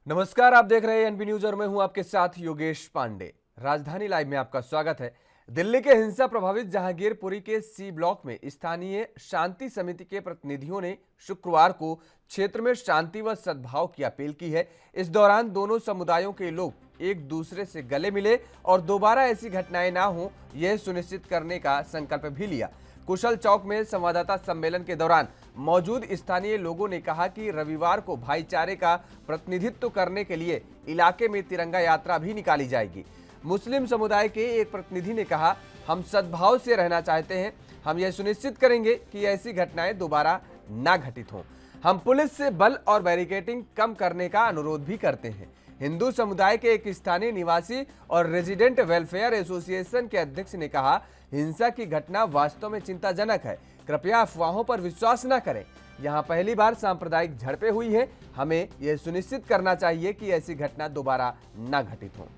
नमस्कार, आप देख रहे हैं एनपी न्यूज और मैं हूं आपके साथ योगेश पांडे। राजधानी लाइव में आपका स्वागत है। दिल्ली के हिंसा प्रभावित जहांगीरपुरी के सी ब्लॉक में स्थानीय शांति समिति के प्रतिनिधियों ने शुक्रवार को क्षेत्र में शांति व सद्भाव की अपील की है। इस दौरान दोनों समुदायों के लोग एक दूसरे से गले मिले और दोबारा ऐसी घटनाएं ना हो, यह सुनिश्चित करने का संकल्प भी लिया। कुशल चौक में संवाददाता सम्मेलन के दौरान मौजूद स्थानीय लोगों ने कहा कि रविवार को भाईचारे का प्रतिनिधित्व करने के लिए इलाके में तिरंगा यात्रा भी निकाली जाएगी। मुस्लिम समुदाय के एक प्रतिनिधि ने कहा, हम सद्भाव से रहना चाहते हैं। हम यह सुनिश्चित करेंगे कि ऐसी घटनाएं दोबारा ना घटित हों। हम पुलिस से बल और बैरिकेडिंग कम करने का अनुरोध भी करते हैं। हिंदू समुदाय के एक स्थानीय निवासी और रेजिडेंट वेलफेयर एसोसिएशन के अध्यक्ष ने कहा, हिंसा की घटना वास्तव में चिंताजनक है। कृपया अफवाहों पर विश्वास न करें। यहां पहली बार सांप्रदायिक झड़पें हुई हैं। हमें यह सुनिश्चित करना चाहिए कि ऐसी घटना दोबारा न घटित हो।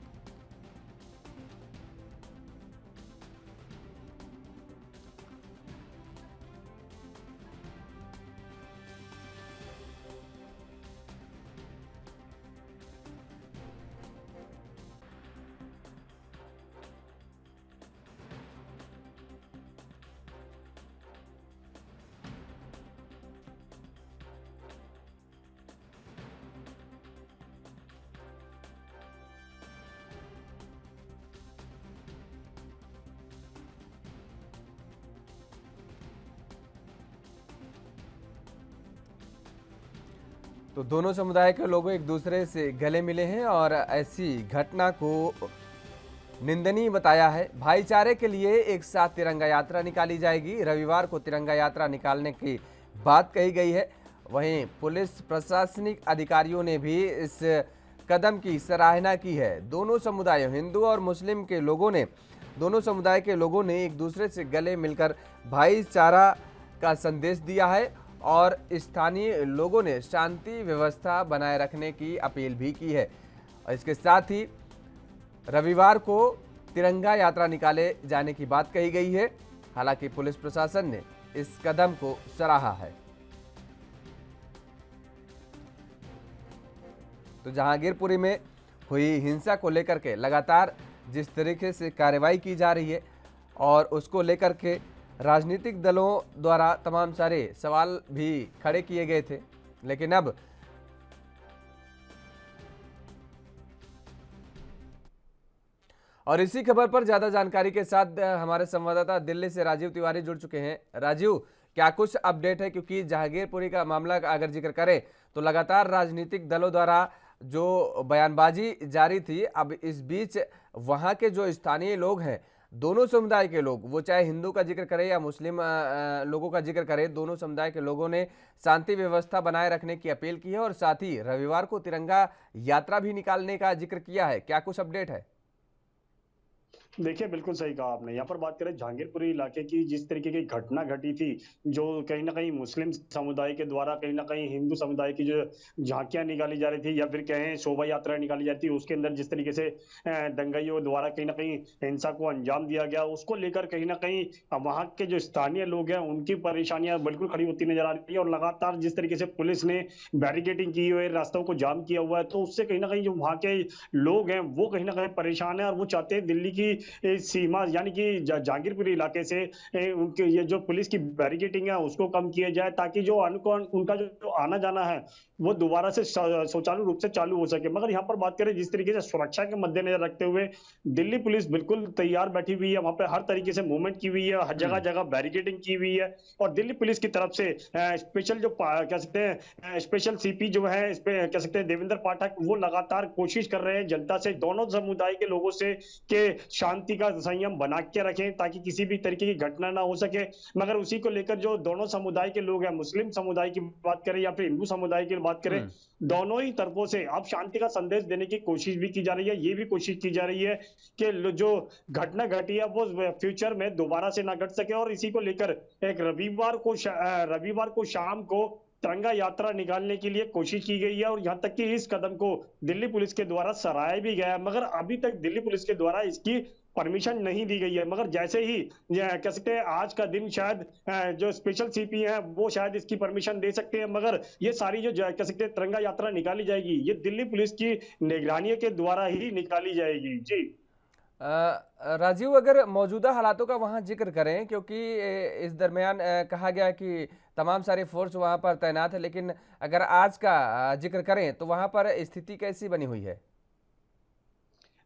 तो दोनों समुदाय के लोग एक दूसरे से गले मिले हैं और ऐसी घटना को निंदनीय बताया है। भाईचारे के लिए एक साथ तिरंगा यात्रा निकाली जाएगी। रविवार को तिरंगा यात्रा निकालने की बात कही गई है। वहीं पुलिस प्रशासनिक अधिकारियों ने भी इस कदम की सराहना की है। दोनों समुदायों, हिंदू और मुस्लिम के लोगों ने दोनों समुदाय के लोगों ने एक दूसरे से गले मिलकर भाईचारा का संदेश दिया है और स्थानीय लोगों ने शांति व्यवस्था बनाए रखने की अपील भी की है। और इसके साथ ही रविवार को तिरंगा यात्रा निकाले जाने की बात कही गई है। हालांकि पुलिस प्रशासन ने इस कदम को सराहा है। तो जहांगीरपुरी में हुई हिंसा को लेकर के लगातार जिस तरीके से कार्रवाई की जा रही है और उसको लेकर के राजनीतिक दलों द्वारा तमाम सारे सवाल भी खड़े किए गए थे, लेकिन अब और इसी खबर पर ज्यादा जानकारी के साथ हमारे संवाददाता दिल्ली से राजीव तिवारी जुड़ चुके हैं। राजीव, क्या कुछ अपडेट है? क्योंकि जहांगीरपुरी का मामला अगर जिक्र करें तो लगातार राजनीतिक दलों द्वारा जो बयानबाजी जारी थी, अब इस बीच वहां के जो स्थानीय लोग हैं, दोनों समुदाय के लोग, वो चाहे हिंदू का जिक्र करें या मुस्लिम लोगों का जिक्र करें, दोनों समुदाय के लोगों ने शांति व्यवस्था बनाए रखने की अपील की है और साथ ही रविवार को तिरंगा यात्रा भी निकालने का जिक्र किया है। क्या कुछ अपडेट है? देखिए, बिल्कुल सही कहा आपने। यहाँ पर बात करें जहांगीरपुरी इलाके की, जिस तरीके की घटना घटी थी, जो कहीं न कहीं मुस्लिम समुदाय के द्वारा कहीं न कहीं हिंदू समुदाय की जो झांकियाँ निकाली जा रही थी या फिर कहें शोभा यात्रा निकाली जाती थी, उसके अंदर जिस तरीके से दंगाइयों द्वारा कहीं न कहीं हिंसा को अंजाम दिया गया, उसको लेकर कहीं न कहीं वहाँ के जो स्थानीय लोग हैं, उनकी परेशानियाँ बिल्कुल खड़ी होती नज़र आ रही है और लगातार जिस तरीके से पुलिस ने बैरिकेडिंग की हुई है, रास्तों को जाम किया हुआ है, तो उससे कहीं न कहीं जो वहाँ के लोग हैं, वो कहीं न कहीं परेशान हैं और वो चाहते हैं दिल्ली की सीमा यानी कि जहांगीरपुरी इलाके से उनके ये जो पुलिस की बैरिकेडिंग है उसको कम किया जाए, ताकि जो उनका जो आना जाना है वो दोबारा से सुचारू रूप से चालू हो सके। मगर यहाँ पर बात करें जिस तरीके से सुरक्षा के मद्देनजर रखते हुए दिल्ली पुलिस बिल्कुल तैयार बैठी हुई है, वहां पे हर तरीके से मूवमेंट की हुई है, हर जगह जगह बैरिकेडिंग की हुई है और दिल्ली पुलिस की तरफ से स्पेशल जो कह सकते हैं स्पेशल सीपी जो है इस पे कह सकते हैं देवेंद्र पाठक, वो लगातार कोशिश कर रहे हैं जनता से, दोनों समुदाय के लोगों से के शांति का संयम बना के रखें ताकि किसी भी तरीके की घटना ना हो सके। मगर उसी को लेकर जो दोनों समुदाय के लोग हैं, मुस्लिम समुदाय की बात करें या फिर हिंदू समुदाय की बात करें, दोनों ही तरफों से अब शांति का संदेश देने की कोशिश भी की जा रही है। ये भी कोशिश की जा रही है कि जो घटना घटी है वो फ्यूचर में दोबारा से ना घट सके और इसी को लेकर एक रविवार को शाम को तिरंगा यात्रा निकालने के लिए कोशिश की गई है और यहां तक कि इस कदम को दिल्ली पुलिस के द्वारा सराहा भी गया है। मगर अभी तक दिल्ली पुलिस के द्वारा इसकी परमिशन नहीं दी गई है। मगर जैसे ही ये कह सकते हैं आज का दिन शायद जो स्पेशल सीपी हैं वो शायद इसकी परमिशन दे सकते हैं, मगर ये सारी जो कह सकते हैं तिरंगा यात्रा निकाली जाएगी, ये दिल्ली पुलिस की निगरानी के द्वारा ही निकाली जाएगी। जी। राजीव, अगर मौजूदा हालातों का वहाँ जिक्र करें, क्योंकि इस दरमियान कहा गया कि तमाम सारे फोर्स वहाँ पर तैनात है, लेकिन अगर आज का जिक्र करें तो वहाँ पर स्थिति कैसी बनी हुई है?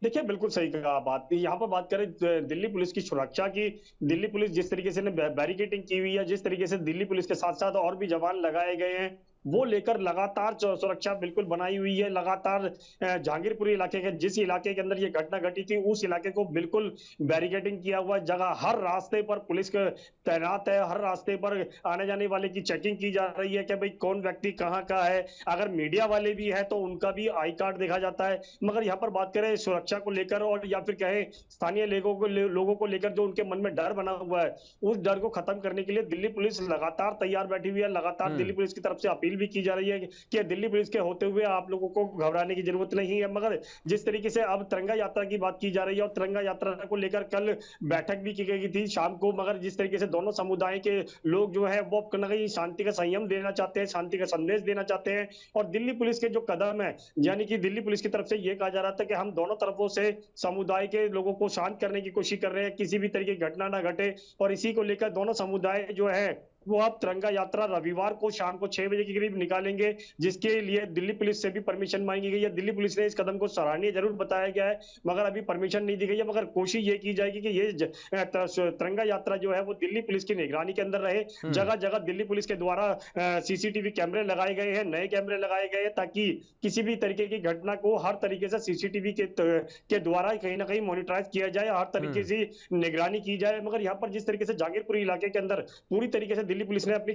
देखिए, बिल्कुल सही कहा बात। यहाँ पर बात करें दिल्ली पुलिस की सुरक्षा की, दिल्ली पुलिस जिस तरीके से ने बैरिकेडिंग की हुई है, जिस तरीके से दिल्ली पुलिस के साथ-साथ और भी जवान लगाए गए हैं, वो लेकर लगातार सुरक्षा बिल्कुल बनाई हुई है। लगातार जहांगीरपुरी इलाके के जिस इलाके के अंदर ये घटना घटी थी, उस इलाके को बिल्कुल बैरिकेडिंग किया हुआ है। जगह हर रास्ते पर पुलिस तैनात है, हर रास्ते पर आने-जाने वाले की चेकिंग की जा रही है कि भाई कौन व्यक्ति कहाँ का है। अगर मीडिया वाले भी हैं, तो उनका भी आई कार्ड देखा जाता है। मगर यहाँ पर बात करें सुरक्षा को लेकर और या फिर कहें स्थानीय लोगों को लेकर जो उनके मन में डर बना हुआ है, उस डर को खत्म करने के लिए दिल्ली पुलिस लगातार तैयार बैठी हुई है। लगातार दिल्ली हम्म। पुलिस की तरफ से अपील भी की जा रही है कि दिल्ली पुलिस के होते हुए आप लोगों को घबराने की जरूरत नहीं है। मगर जिस तरीके से अब तिरंगा यात्रा की बात की जा रही है और तिरंगा यात्रा को लेकर कल बैठक भी की गई थी शाम को, मगर जिस तरीके से दोनों समुदाय के लोग जो है वो कहीं ना कहीं शांति का संयम देना चाहते हैं, शांति का संदेश देना चाहते हैं। और दिल्ली पुलिस के जो कदम है, यानी कि दिल्ली पुलिस की तरफ से ये कहा जा रहा था कि हम दोनों तरफों से समुदाय के लोगों को शांत करने की कोशिश कर रहे हैं, किसी भी तरीके की घटना ना घटे। और इसी को लेकर दोनों समुदाय जो है वो अब तिरंगा यात्रा रविवार को शाम को 6 बजे के करीब निकालेंगे, जिसके लिए दिल्ली पुलिस से भी परमिशन मांगी गई है। दिल्ली पुलिस ने इस कदम को सराहनीय जरूर बताया गया है, मगर अभी परमिशन नहीं दी गई है। मगर कोशिश ये की जाएगी कि ये तिरंगा यात्रा जो है वो दिल्ली पुलिस की निगरानी के अंदर रहे। हम्म। जगह जगह दिल्ली पुलिस के द्वारा सीसीटीवी कैमरे लगाए गए हैं, नए कैमरे लगाए गए हैं, ताकि किसी भी तरीके की घटना को हर तरीके से सीसीटीवी के द्वारा कहीं ना कहीं मॉनिटराइज किया जाए, हर तरीके हम्म। से निगरानी की जाए। मगर यहाँ पर जिस तरीके से जहांगीरपुरी इलाके के अंदर पूरी तरीके से दिल्ली पुलिस ने अपनी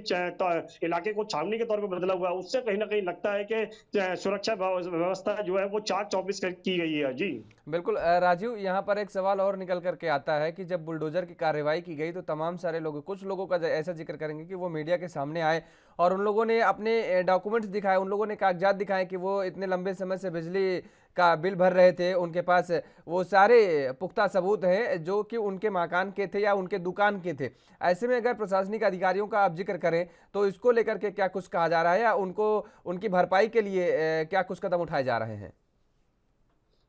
इलाके को छावनी के तौर पर बदला हुआ है, उससे कहीं ना कहीं लगता है कि सुरक्षा व्यवस्था जो है वो 4/24 की गई है। जी। बिल्कुल राजीव, यहाँ पर एक सवाल और निकल करके आता है कि जब बुलडोजर की कार्रवाई की गई तो तमाम सारे लोग, कुछ लोगों का ऐसा जिक्र करेंगे कि वो मीडिया के सामने आए और उन लोगों ने अपने डॉक्यूमेंट्स दिखाए, उन लोगों ने कागजात दिखाए कि वो इतने लंबे समय से बिजली का बिल भर रहे थे, उनके पास वो सारे पुख्ता सबूत हैं जो कि उनके मकान के थे या उनके दुकान के थे। ऐसे में अगर प्रशासनिक अधिकारियों का आप जिक्र करें तो इसको लेकर के क्या कुछ कहा जा रहा है, या उनको उनकी भरपाई के लिए क्या कुछ कदम उठाए जा रहे हैं?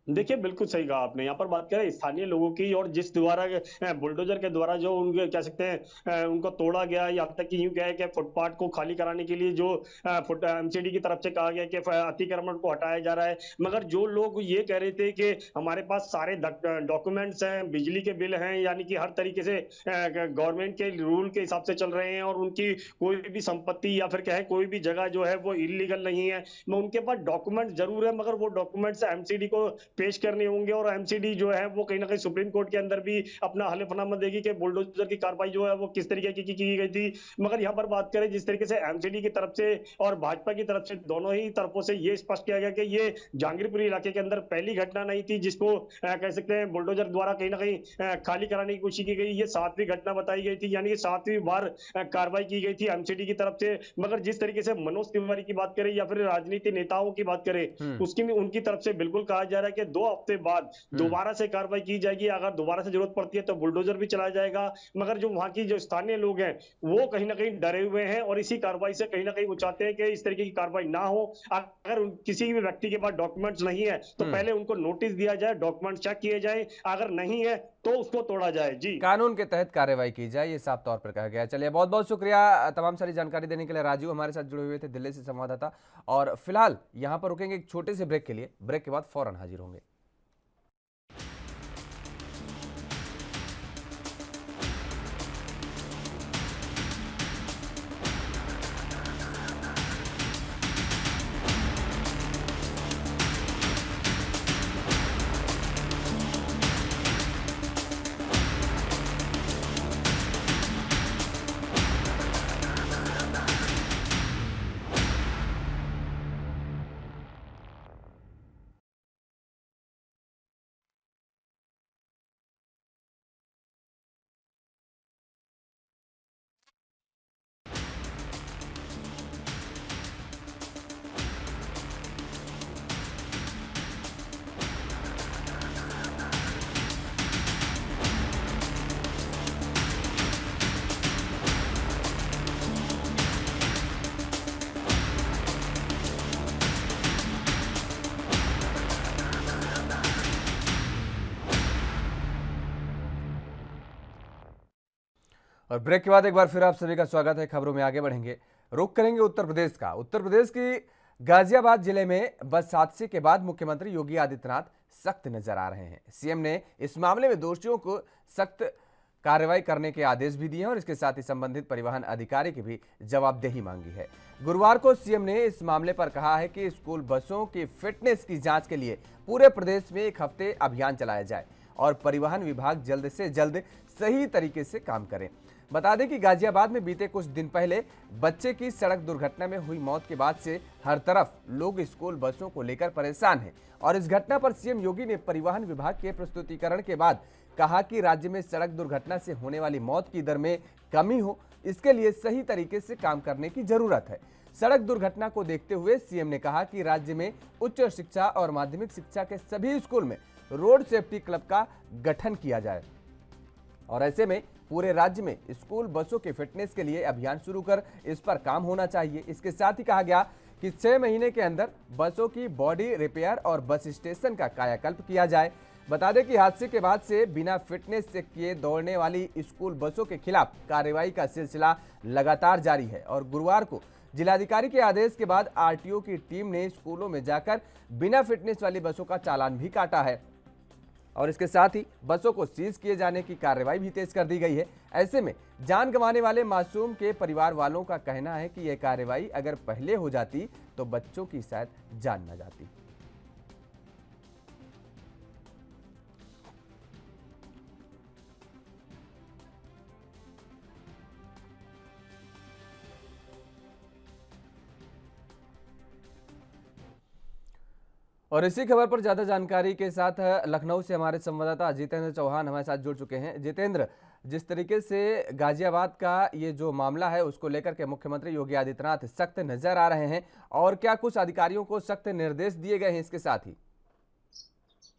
देखिए, बिल्कुल सही कहा आपने। यहाँ पर बात करें स्थानीय लोगों की और जिस द्वारा बुलडोजर के द्वारा जो उनके कह सकते हैं उनको तोड़ा गया, यहाँ तक कि यूं कहे कि फुटपाथ को खाली कराने के लिए जो फुट एमसीडी की तरफ से कहा गया कि अतिक्रमण को हटाया जा रहा है। मगर जो लोग ये कह रहे थे कि हमारे पास सारे डॉक्यूमेंट्स हैं, बिजली के बिल हैं, यानी कि हर तरीके से गवर्नमेंट के रूल के हिसाब से चल रहे हैं और उनकी कोई भी संपत्ति या फिर कहे कोई भी जगह जो है वो इलीगल नहीं है, उनके पास डॉक्यूमेंट जरूर है, मगर वो डॉक्यूमेंट्स एमसीडी को पेश करने होंगे। और एमसीडी जो है वो कहीं ना कहीं सुप्रीम कोर्ट के अंदर भी अपना हलफनामा देगी कि बुलडोजर की कार्रवाई जो है वो किस तरीके की गई थी। मगर यहाँ पर बात करें जिस तरीके से एमसीडी की तरफ से और भाजपा की तरफ से, दोनों ही तरफों से ये स्पष्ट किया गया कि ये जहांगीरपुरी इलाके के अंदर पहली घटना नहीं थी जिसको कह सकते हैं बुलडोजर द्वारा कहीं ना कहीं खाली कराने की कोशिश की गई। ये 7वीं घटना बताई गई थी, यानी कि 7वीं बार कार्रवाई की गई थी एमसीडी की तरफ से। मगर जिस तरीके से मनोज तिवारी की बात करें या फिर राजनीति नेताओं की बात करें, हम्म। उसकी उनकी तरफ से बिल्कुल कहा जा रहा है कि 2 हफ्ते बाद हम्म। दोबारा से कार्रवाई की जाएगी। अगर दोबारा से जरूरत पड़ती है तो बुलडोजर भी चलाया जाएगा। मगर जो वहां की जो स्थानीय लोग हैं वो कहीं ना कहीं डरे हुए हैं और इसी कार्रवाई से कहीं ना कहीं वो चाहते हैं कि इस तरीके की कार्रवाई ना हो। अगर किसी भी व्यक्ति के पास डॉक्यूमेंट्स नहीं है तो हम्म। पहले उनको नोटिस दिया जाए, डॉक्यूमेंट चेक किए जाए, अगर नहीं है तो उसको तोड़ा जाए। जी। कानून के तहत कार्रवाई की जाए, ये साफ तौर पर कहा गया है। चलिए, बहुत बहुत शुक्रिया तमाम सारी जानकारी देने के लिए। राजीव हमारे साथ जुड़े हुए थे दिल्ली से संवाददाता। और फिलहाल यहाँ पर रुकेंगे एक छोटे से ब्रेक के लिए, ब्रेक के बाद फौरन हाजिर होंगे। और ब्रेक के बाद एक बार फिर आप सभी का स्वागत है। खबरों में आगे बढ़ेंगे। रुख करेंगे उत्तर प्रदेश का। उत्तर प्रदेश की गाजियाबाद जिले में बस हादसे के बाद मुख्यमंत्री योगी आदित्यनाथ सख्त नजर आ रहे हैं। सीएम ने इस मामले में दोषियों को सख्त कार्रवाई करने के आदेश भी दिए हैं और इसके साथ ही संबंधित परिवहन अधिकारी की भी जवाबदेही मांगी है। गुरुवार को सीएम ने इस मामले पर कहा है कि स्कूल बसों की फिटनेस की जांच के लिए पूरे प्रदेश में एक हफ्ते अभियान चलाया जाए और परिवहन विभाग जल्द से जल्द सही तरीके से काम करे। बता दें कि गाजियाबाद में बीते कुछ दिन पहले बच्चे की सड़क दुर्घटना में हुई मौत के बाद से हर तरफ लोग स्कूल बसों को लेकर परेशान हैं और इस घटना पर सीएम योगी ने परिवहन विभाग के प्रस्तुतिकरण के बाद कहा कि राज्य में सड़क दुर्घटना से होने वाली मौत की दर में कमी हो, इसके लिए सही तरीके से काम करने की जरूरत है। सड़क दुर्घटना को देखते हुए सीएम ने कहा कि राज्य में उच्च शिक्षा और माध्यमिक शिक्षा के सभी स्कूल में रोड सेफ्टी क्लब का गठन किया जाए और ऐसे में पूरे राज्य में स्कूल बसों के फिटनेस के लिए अभियान शुरू कर इस पर काम होना चाहिए। इसके साथ ही कहा गया कि 6 महीने के अंदर बसों की बॉडी रिपेयर और बस स्टेशन का कायाकल्प किया जाए। बता दें कि हादसे के बाद से बिना फिटनेस चेक किए दौड़ने वाली स्कूल बसों के खिलाफ कार्रवाई का सिलसिला लगातार जारी है और गुरुवार को जिलाधिकारी के आदेश के बाद आरटीओ की टीम ने स्कूलों में जाकर बिना फिटनेस वाली बसों का चालान भी काटा है और इसके साथ ही बसों को सीज किए जाने की कार्रवाई भी तेज कर दी गई है। ऐसे में जान गंवाने वाले मासूम के परिवार वालों का कहना है कि यह कार्रवाई अगर पहले हो जाती तो बच्चों की शायद जान न जाती। और इसी खबर पर ज्यादा जानकारी के साथ लखनऊ से हमारे संवाददाता जितेंद्र चौहान हमारे साथ जुड़ चुके हैं। जितेंद्र, जिस तरीके से गाजियाबाद का ये जो मामला है उसको लेकर के मुख्यमंत्री योगी आदित्यनाथ सख्त नजर आ रहे हैं और क्या कुछ अधिकारियों को सख्त निर्देश दिए गए हैं इसके साथ ही?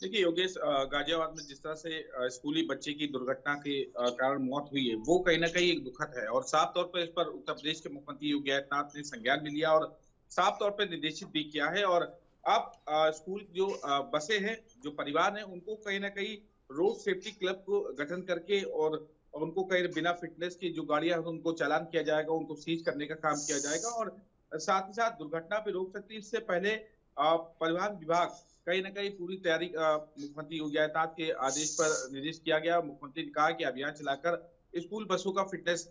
देखिए योगेश, गाजियाबाद में जिस तरह से स्कूली बच्चे की दुर्घटना के कारण मौत हुई है वो कहीं ना कहीं एक दुखद है और साफ तौर पर इस पर उत्तर प्रदेश के मुख्यमंत्री योगी आदित्यनाथ ने संज्ञान भी लिया और साफ तौर पर निर्देशित भी किया है। और अब स्कूल जो बसें हैं, जो परिवार हैं, उनको कहीं ना कहीं रोड सेफ्टी क्लब को गठन करके और उनको कहीं बिना फिटनेस की जो गाड़ियां हैं उनको चालान किया जाएगा, उनको सीज करने का काम किया जाएगा और साथ ही साथ दुर्घटना पे रोक सकती है। इससे पहले परिवहन विभाग कहीं ना कहीं पूरी तैयारी मुख्यमंत्री योगी आदित्यनाथ के आदेश पर निर्देश किया गया। मुख्यमंत्री ने कहा कि अभियान चलाकर स्कूल बसों का फिटनेस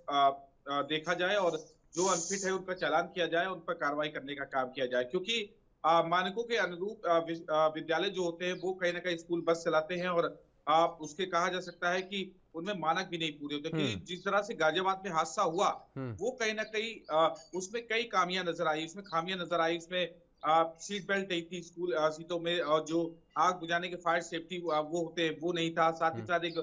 देखा जाए और जो अनफिट है उनका चालान किया जाए, उन पर कार्रवाई करने का काम किया जाए, क्योंकि मानकों के अनुरूप विद्यालय जो होते हैं वो कहीं ना कहीं स्कूल बस चलाते हैं और उसके कहा जा सकता है कि उनमें मानक भी नहीं पूरे होते। कि जिस तरह से गाजियाबाद में हादसा हुआ वो कहीं ना कहीं उसमें कई खामियां नजर आई, उसमें खामियां नजर आई। उसमें सीट बेल्ट नहीं थी स्कूल सीटों में और जो आग बुझाने के फायर सेफ्टी वो होते हैं वो नहीं था। साथ ही साथ एक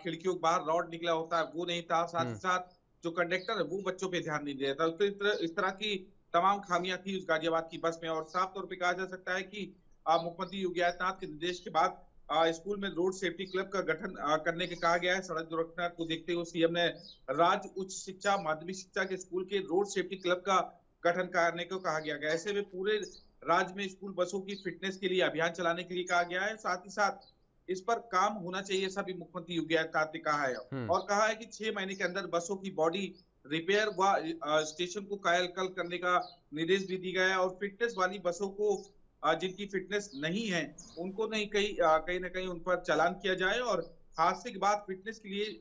खिड़कियों के बाहर रॉड निकला होता है वो नहीं था। साथ ही साथ जो कंडक्टर है वो बच्चों पे ध्यान नहीं दे रहा था। तो इस तरह की तमाम खामियां थी उस गाजियाबाद की बस में और साफ तौर पे कहा जा सकता है कि मुख्यमंत्री योगी आदित्यनाथ के निर्देश के बाद स्कूल में रोड सेफ्टी क्लब का गठन करने के कहा गया है। सड़क दुर्घटना को देखते हुए सीएम ने राज्य उच्च शिक्षा माध्यमिक शिक्षा के स्कूल के रोड सेफ्टी क्लब का गठन करने को कहा गया है। ऐसे में पूरे राज्य में स्कूल बसों की फिटनेस के लिए अभियान चलाने के लिए कहा गया है। साथ ही साथ इस पर काम होना चाहिए, ऐसा भी मुख्यमंत्री योगी आदित्यनाथ ने कहा है और कहा है कि 6 महीने के अंदर बसों की बॉडी रिपेयर व स्टेशन को कायाकल्प करने का निर्देश भी दिया गया है और फिटनेस वाली बसों को जिनकी फिटनेस नहीं है उनको नहीं कहीं ना कहीं उन पर चालान किया जाए और हादसे के बाद फिटनेस के लिए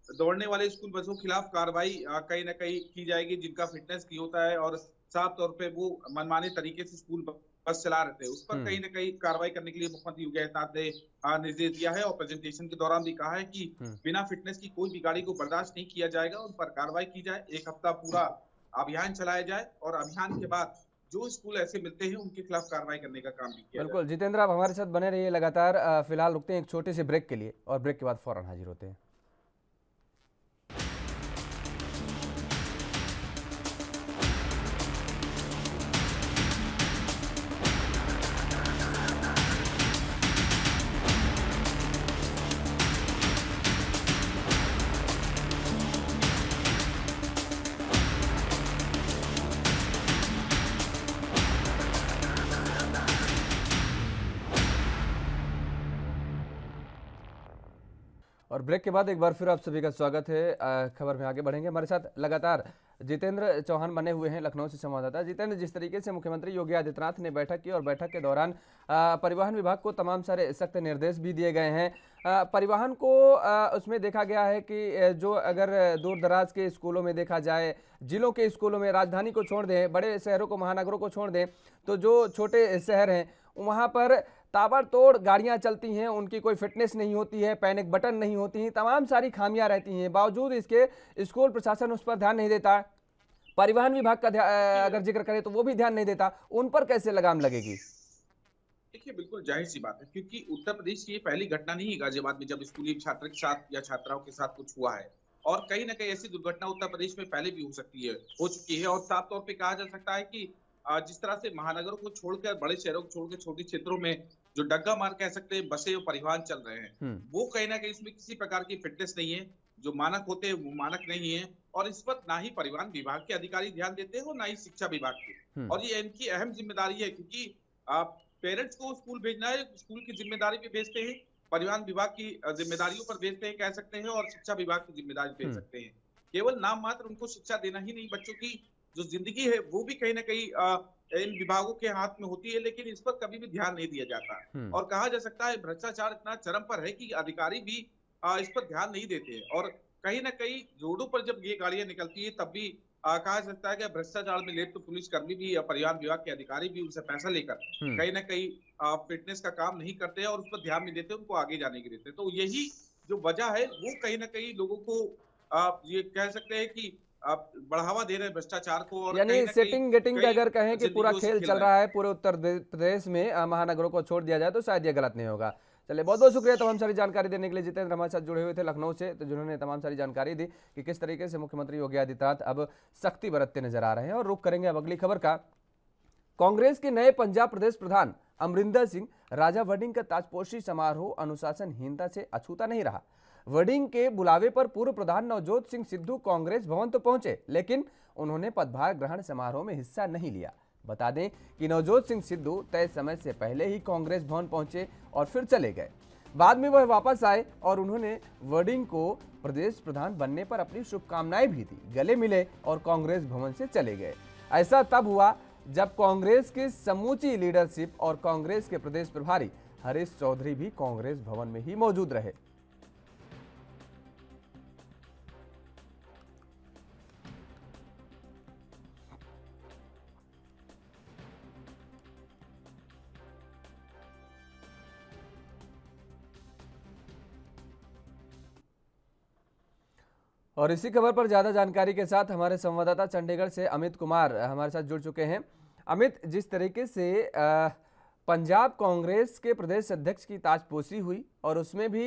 दौड़ने वाले स्कूल बसों के खिलाफ कार्रवाई कहीं ना कहीं की जाएगी जिनका फिटनेस नहीं होता है और साफ तौर पे वो मनमाने तरीके से स्कूल बस चला रहे थे, उस पर कहीं ना कहीं कार्रवाई करने के लिए मुख्यमंत्री योगी आदित्यनाथ ने निर्देश दिया है और प्रेजेंटेशन के दौरान भी कहा है कि बिना फिटनेस की कोई भी गाड़ी को बर्दाश्त नहीं किया जाएगा, उन पर कार्रवाई की जाए। एक हफ्ता पूरा अभियान चलाया जाए और अभियान के बाद जो स्कूल ऐसे मिलते हैं उनके खिलाफ कार्रवाई करने का काम भी किया। बिल्कुल जितेंद्र, आप हमारे साथ बने रहिए लगातार। फिलहाल रुकते हैं एक छोटे से ब्रेक के लिए और ब्रेक के बाद फौरन हाजिर होते हैं। और ब्रेक के बाद एक बार फिर आप सभी का स्वागत है। खबर में आगे बढ़ेंगे। हमारे साथ लगातार जितेंद्र चौहान बने हुए हैं लखनऊ से संवाददाता। जितेंद्र, जिस तरीके से मुख्यमंत्री योगी आदित्यनाथ ने बैठक की और बैठक के दौरान परिवहन विभाग को तमाम सारे सख्त निर्देश भी दिए गए हैं। परिवहन को उसमें देखा गया है कि जो अगर दूर दराज के स्कूलों में देखा जाए, जिलों के स्कूलों में, राजधानी को छोड़ दें, बड़े शहरों को, महानगरों को छोड़ दें, तो जो छोटे शहर हैं वहाँ पर ताबड़तोड़ गाड़ियां चलती हैं, उनकी कोई फिटनेस नहीं होती है, पैनिक बटन नहीं होती हैं, तमाम सारी खामियां रहती हैं। बावजूद इसके स्कूल प्रशासन उस पर ध्यान नहीं देता। परिवहन विभाग का अगर जिक्र करें तो वो भी ध्यान नहीं देता। उन पर कैसे लगाम लगेगी? देखिए, बिल्कुल जाहिर सी बात है, क्योंकि उत्तर प्रदेश की ये पहली घटना नहीं है गाजियाबाद में जब स्कूली छात्र के साथ या छात्राओं के साथ कुछ हुआ है। और कहीं ना कहीं ऐसी दुर्घटना उत्तर प्रदेश में पहले भी हो चुकी है। और साफ तौर पे कहा जा सकता है कि जिस तरह से महानगरों को छोड़कर, बड़े शहरों को छोड़कर छोटे क्षेत्रों में जो डग्गा मार कह सकते हैं बसें और परिवहन चल रहे हैं, वो कहीं ना कहीं इसमें किसी प्रकार की फिटनेस नहीं है। जो मानक होते हैं वो मानक नहीं है। और इस पर ना ही परिवहन विभाग के अधिकारी ध्यान देते हैं और ना ही शिक्षा विभाग के। और ये इनकी अहम जिम्मेदारी है, क्योंकि पेरेंट्स को स्कूल भेजना है, स्कूल की जिम्मेदारी पे भेजते हैं, परिवहन विभाग की जिम्मेदारियों पर भेजते हैं कह सकते हैं, और शिक्षा विभाग की जिम्मेदारी भेज सकते हैं। केवल नाम मात्र उनको शिक्षा देना ही नहीं, बच्चों की जो जिंदगी है वो भी कहीं ना कहीं इन विभागों के हाथ में होती है, लेकिन इस पर कभी भी ध्यान नहीं दिया जाता। और कहा जा सकता है भ्रष्टाचार इतना चरम पर है कि अधिकारी भी इस पर ध्यान नहीं देते। और कहीं ना कहीं रोडों पर जब ये गाड़ियां निकलती है तब भी कहा जा सकता है कि भ्रष्टाचार में लिप्त पुलिसकर्मी भी या परिवहन विभाग के अधिकारी भी उनसे पैसा लेकर कहीं ना कहीं फिटनेस का काम नहीं करते और उस पर ध्यान नहीं देते, उनको आगे जाने के देते। तो यही जो वजह है वो कहीं ना कहीं लोगों को ये कह सकते हैं कि आप बढ़ावा दे रहे हैं भ्रष्टाचार को। और यानी सेटिंग गेटिंग का अगर कहें कि पूरा खेल चल रहा है पूरे उत्तर प्रदेश में, महानगरों को छोड़ दिया जाए तो शायद ये गलत नहीं होगा। चलिए, बहुत बहुत शुक्रिया तमाम सारी जानकारी देने के लिए। जितेंद्र हमारे साथ जुड़े हुए थे लखनऊ से, तो जिन्होंने तमाम सारी जानकारी दी कि किस तरीके से मुख्यमंत्री योगी आदित्यनाथ अब सख्ती बरतते नजर आ रहे हैं। और रुख करेंगे अब अगली खबर का। कांग्रेस के नए पंजाब प्रदेश प्रधान अमरिंदर सिंह राजा वडिंग का ताजपोशी समारोह अनुशासनहीनता से अछूता नहीं रहा। वडिंग के बुलावे पर पूर्व प्रधान नवजोत सिंह सिद्धू कांग्रेस भवन तो पहुंचे, लेकिन उन्होंने पदभार ग्रहण समारोह में हिस्सा नहीं लिया। बता दें कि नवजोत सिंह सिद्धू तय समय से पहले ही कांग्रेस भवन पहुंचे और फिर चले गए। बाद में वह वापस आए और उन्होंने वडिंग को प्रदेश प्रधान बनने पर अपनी शुभकामनाएं भी दी, गले मिले और कांग्रेस भवन से चले गए। ऐसा तब हुआ जब कांग्रेस की समूची लीडरशिप और कांग्रेस के प्रदेश प्रभारी हरीश चौधरी भी कांग्रेस भवन में ही मौजूद रहे। और इसी खबर पर ज्यादा जानकारी के साथ हमारे संवाददाता चंडीगढ़ से अमित कुमार हमारे साथ जुड़ चुके हैं। अमित, जिस तरीके से पंजाब कांग्रेस के प्रदेश अध्यक्ष की ताजपोशी हुई और उसमें भी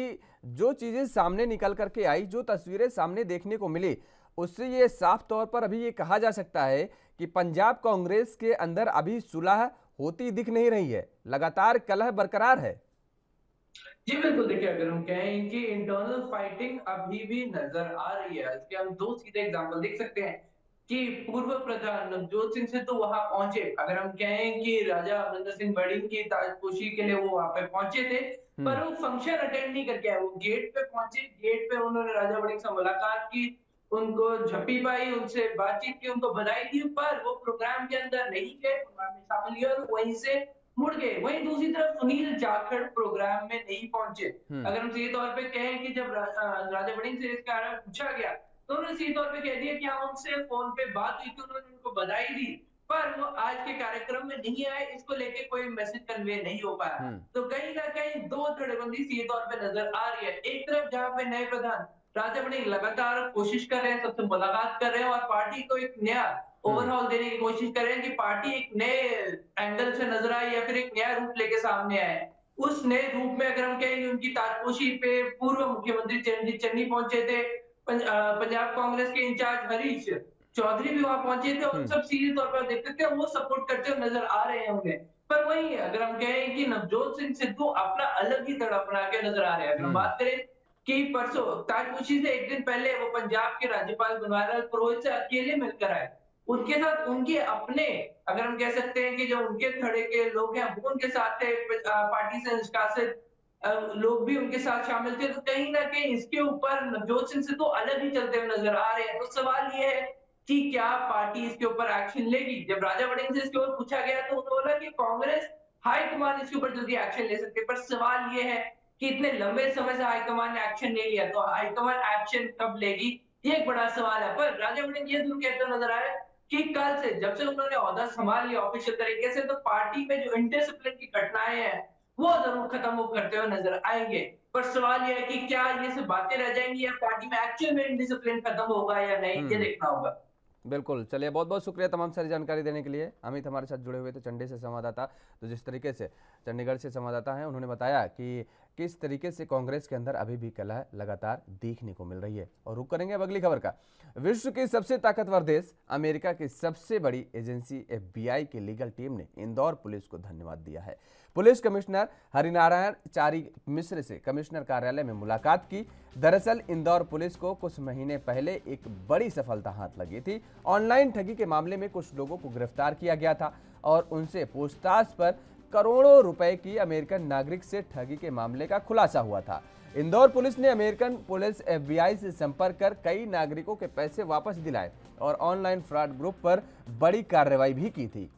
जो चीजें सामने निकल करके आई, जो तस्वीरें सामने देखने को मिली, उससे ये साफ तौर पर अभी ये कहा जा सकता है कि पंजाब कांग्रेस के अंदर अभी सुलह होती दिख नहीं रही है, लगातार कलह बरकरार है। जी बिल्कुल, देखिए अगर हम कहें कि इंटरनल फाइटिंग अभी भी नजर आ रही है, इसके हम दो सीधे एग्जांपल देख सकते हैं कि पूर्व प्रधान नवजोत सिंह सिद्धू वहां पहुंचे। अगर हम कहें कि राजा अमरिंदर सिंह वडिंग की ताजपोशी के लिए वो वहां पे पहुंचे थे, पर वो फंक्शन अटेंड नहीं करके आए। वो गेट पे पहुंचे, गेट पे उन्होंने राजा वडिंग से मुलाकात की, उनको झप्पी पाई, उनसे बातचीत की, उनको बधाई दी, पर वो प्रोग्राम के अंदर नहीं गए, प्रोग्राम में शामिल हुए और वहीं से मुड़ गए। वहीं दूसरी तरफ सुनील जाखड़ प्रोग्राम में नहीं पहुंचे। अगर हम सीधे तौर पे कहें कि जब राजा वडिंग से इसके बारे में पूछा गया तो उन्होंने सीधे तौर पे कह दिया कि हम उनसे फोन पे बात हुई थी, उन्होंने उनको बधाई दी, पर वो आज के कार्यक्रम में नहीं आए। इसको लेके कोई मैसेज कन्वे नहीं हो पाया। तो कहीं ना कहीं दो धड़ेबंदी सीधे तौर पे नजर आ रही है। एक तरफ जहां पे नए प्रधान राजा वडिंग लगातार कोशिश कर रहे हैं, सबसे मुलाकात कर रहे हैं और पार्टी को एक नया ओवरऑल देने की कोशिश कर रहे हैं कि पार्टी एक नए एंगल से नजर आए या फिर एक नया रूप लेके सामने आए। उस नए रूप में अगर हम कहेंगे उनकी ताजपोशी पे पूर्व मुख्यमंत्री चरणजीत चन्नी पहुंचे थे, पंजाब कांग्रेस के इंचार्ज हरीश चौधरी भी वहां पहुंचे थे और सब सीधे तौर पर देखते थे वो सपोर्ट करते हुए नजर आ रहे हैं उन्हें। पर वहीं अगर हम कहें कि नवजोत सिंह सिद्धू अपना अलग ही धड़ा अपना के नजर आ रहे हैं। अगर हम बात करें कि परसों ताजपोशी से एक दिन पहले वो पंजाब के राज्यपाल बनवारीलाल पुरोहित से अकेले मिलकर आए। उनके साथ उनके अपने, अगर हम कह सकते हैं कि जो उनके थड़े के लोग हैं वो उनके साथ थे, पार्टी से निष्कासित लोग भी उनके साथ शामिल थे, तो कहीं ना कहीं इसके ऊपर नवजोत सिंह सिद्धू अलग ही चलते हुए नजर आ रहे हैं। तो सवाल ये है कि क्या पार्टी इसके ऊपर एक्शन लेगी? जब राजा वड़िंग से इसके ऊपर पूछा गया तो उन्होंने बोला कि कांग्रेस हाईकमान इसके ऊपर जल्दी एक्शन ले सकते हैं, पर सवाल ये है कि इतने लंबे समय से हाईकमान ने एक्शन नहीं लिया, तो हाईकमान एक्शन कब लेगी, ये एक बड़ा सवाल है। पर राजा वड़िंग ये जरूर कहते हुए नजर आए कि कल से जब से उन्होंने ओहदा संभाल लिया ऑफिशियल तरीके से, तो पार्टी में जो इंडिसिप्लिन की घटनाएं हैं वो जरूर खत्म हो करते हुए नजर आएंगे। पर सवाल यह है कि क्या ये सिर्फ बातें रह जाएंगी या पार्टी में एक्चुअल में इंडिसिप्लिन खत्म होगा या नहीं, ये हम्म। देखना होगा। बिल्कुल, चलिए बहुत बहुत शुक्रिया तमाम सारी जानकारी देने के लिए। अमित हमारे साथ जुड़े हुए थे चंडी से संवाददाता। तो जिस तरीके से चंडीगढ़ से संवाददाता हैं, उन्होंने बताया कि किस तरीके से कांग्रेस के अंदर अभी भी कलह लगातार देखने को मिल रही है। और रुक करेंगे अब अगली खबर का। विश्व की सबसे ताकतवर देश अमेरिका की सबसे बड़ी एजेंसी FBI की लीगल टीम ने इंदौर पुलिस को धन्यवाद दिया है। पुलिस कमिश्नर हरिनारायण चारी मिश्र से कमिश्नर कार्यालय में मुलाकात की। दरअसल इंदौर पुलिस को कुछ महीने पहले एक बड़ी सफलता हाथ लगी थी। ऑनलाइन ठगी के मामले में कुछ लोगों को गिरफ्तार किया गया था और उनसे पूछताछ पर करोड़ों रुपए की अमेरिकन नागरिक से ठगी के मामले का खुलासा हुआ था। इंदौर पुलिस ने अमेरिकन पुलिस FBI से संपर्क कर कई नागरिकों के पैसे वापस दिलाए और ऑनलाइन फ्रॉड ग्रुप पर बड़ी कार्रवाई भी की थी।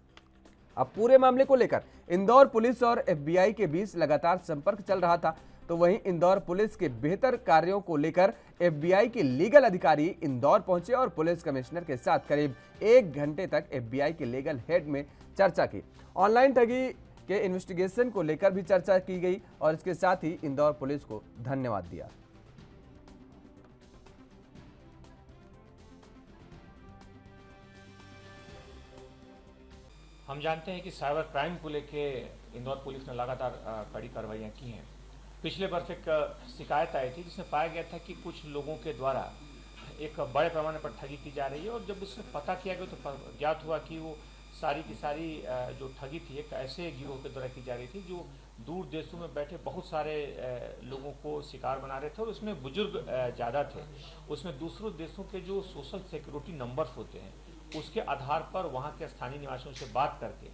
अब पूरे मामले को लेकर इंदौर पुलिस और FBI के बीच लगातार संपर्क चल रहा था। तो वहीं इंदौर पुलिस के बेहतर कार्यों को लेकर FBI के लीगल अधिकारी इंदौर पहुंचे और पुलिस कमिश्नर के साथ करीब 1 घंटे तक FBI के लीगल हेड में चर्चा की। ऑनलाइन ठगी के इन्वेस्टिगेशन को लेकर भी चर्चा की गई और इसके साथ ही इंदौर पुलिस को धन्यवाद दिया। हम जानते हैं कि साइबर क्राइम को लेके इंदौर पुलिस ने लगातार कड़ी कार्रवाइयाँ की हैं। पिछले वर्ष एक शिकायत आई थी जिसमें पाया गया था कि कुछ लोगों के द्वारा एक बड़े पैमाने पर ठगी की जा रही है, और जब उसमें पता किया गया तो ज्ञात हुआ कि वो सारी की सारी जो ठगी थी एक ऐसे गिरोह के द्वारा की जा रही थी जो दूर देशों में बैठे बहुत सारे लोगों को शिकार बना रहे थे, और उसमें बुजुर्ग ज़्यादा थे। उसमें दूसरों देशों के जो सोशल सिक्योरिटी नंबर्स होते हैं उसके आधार पर वहाँ के स्थानीय निवासियों से बात करके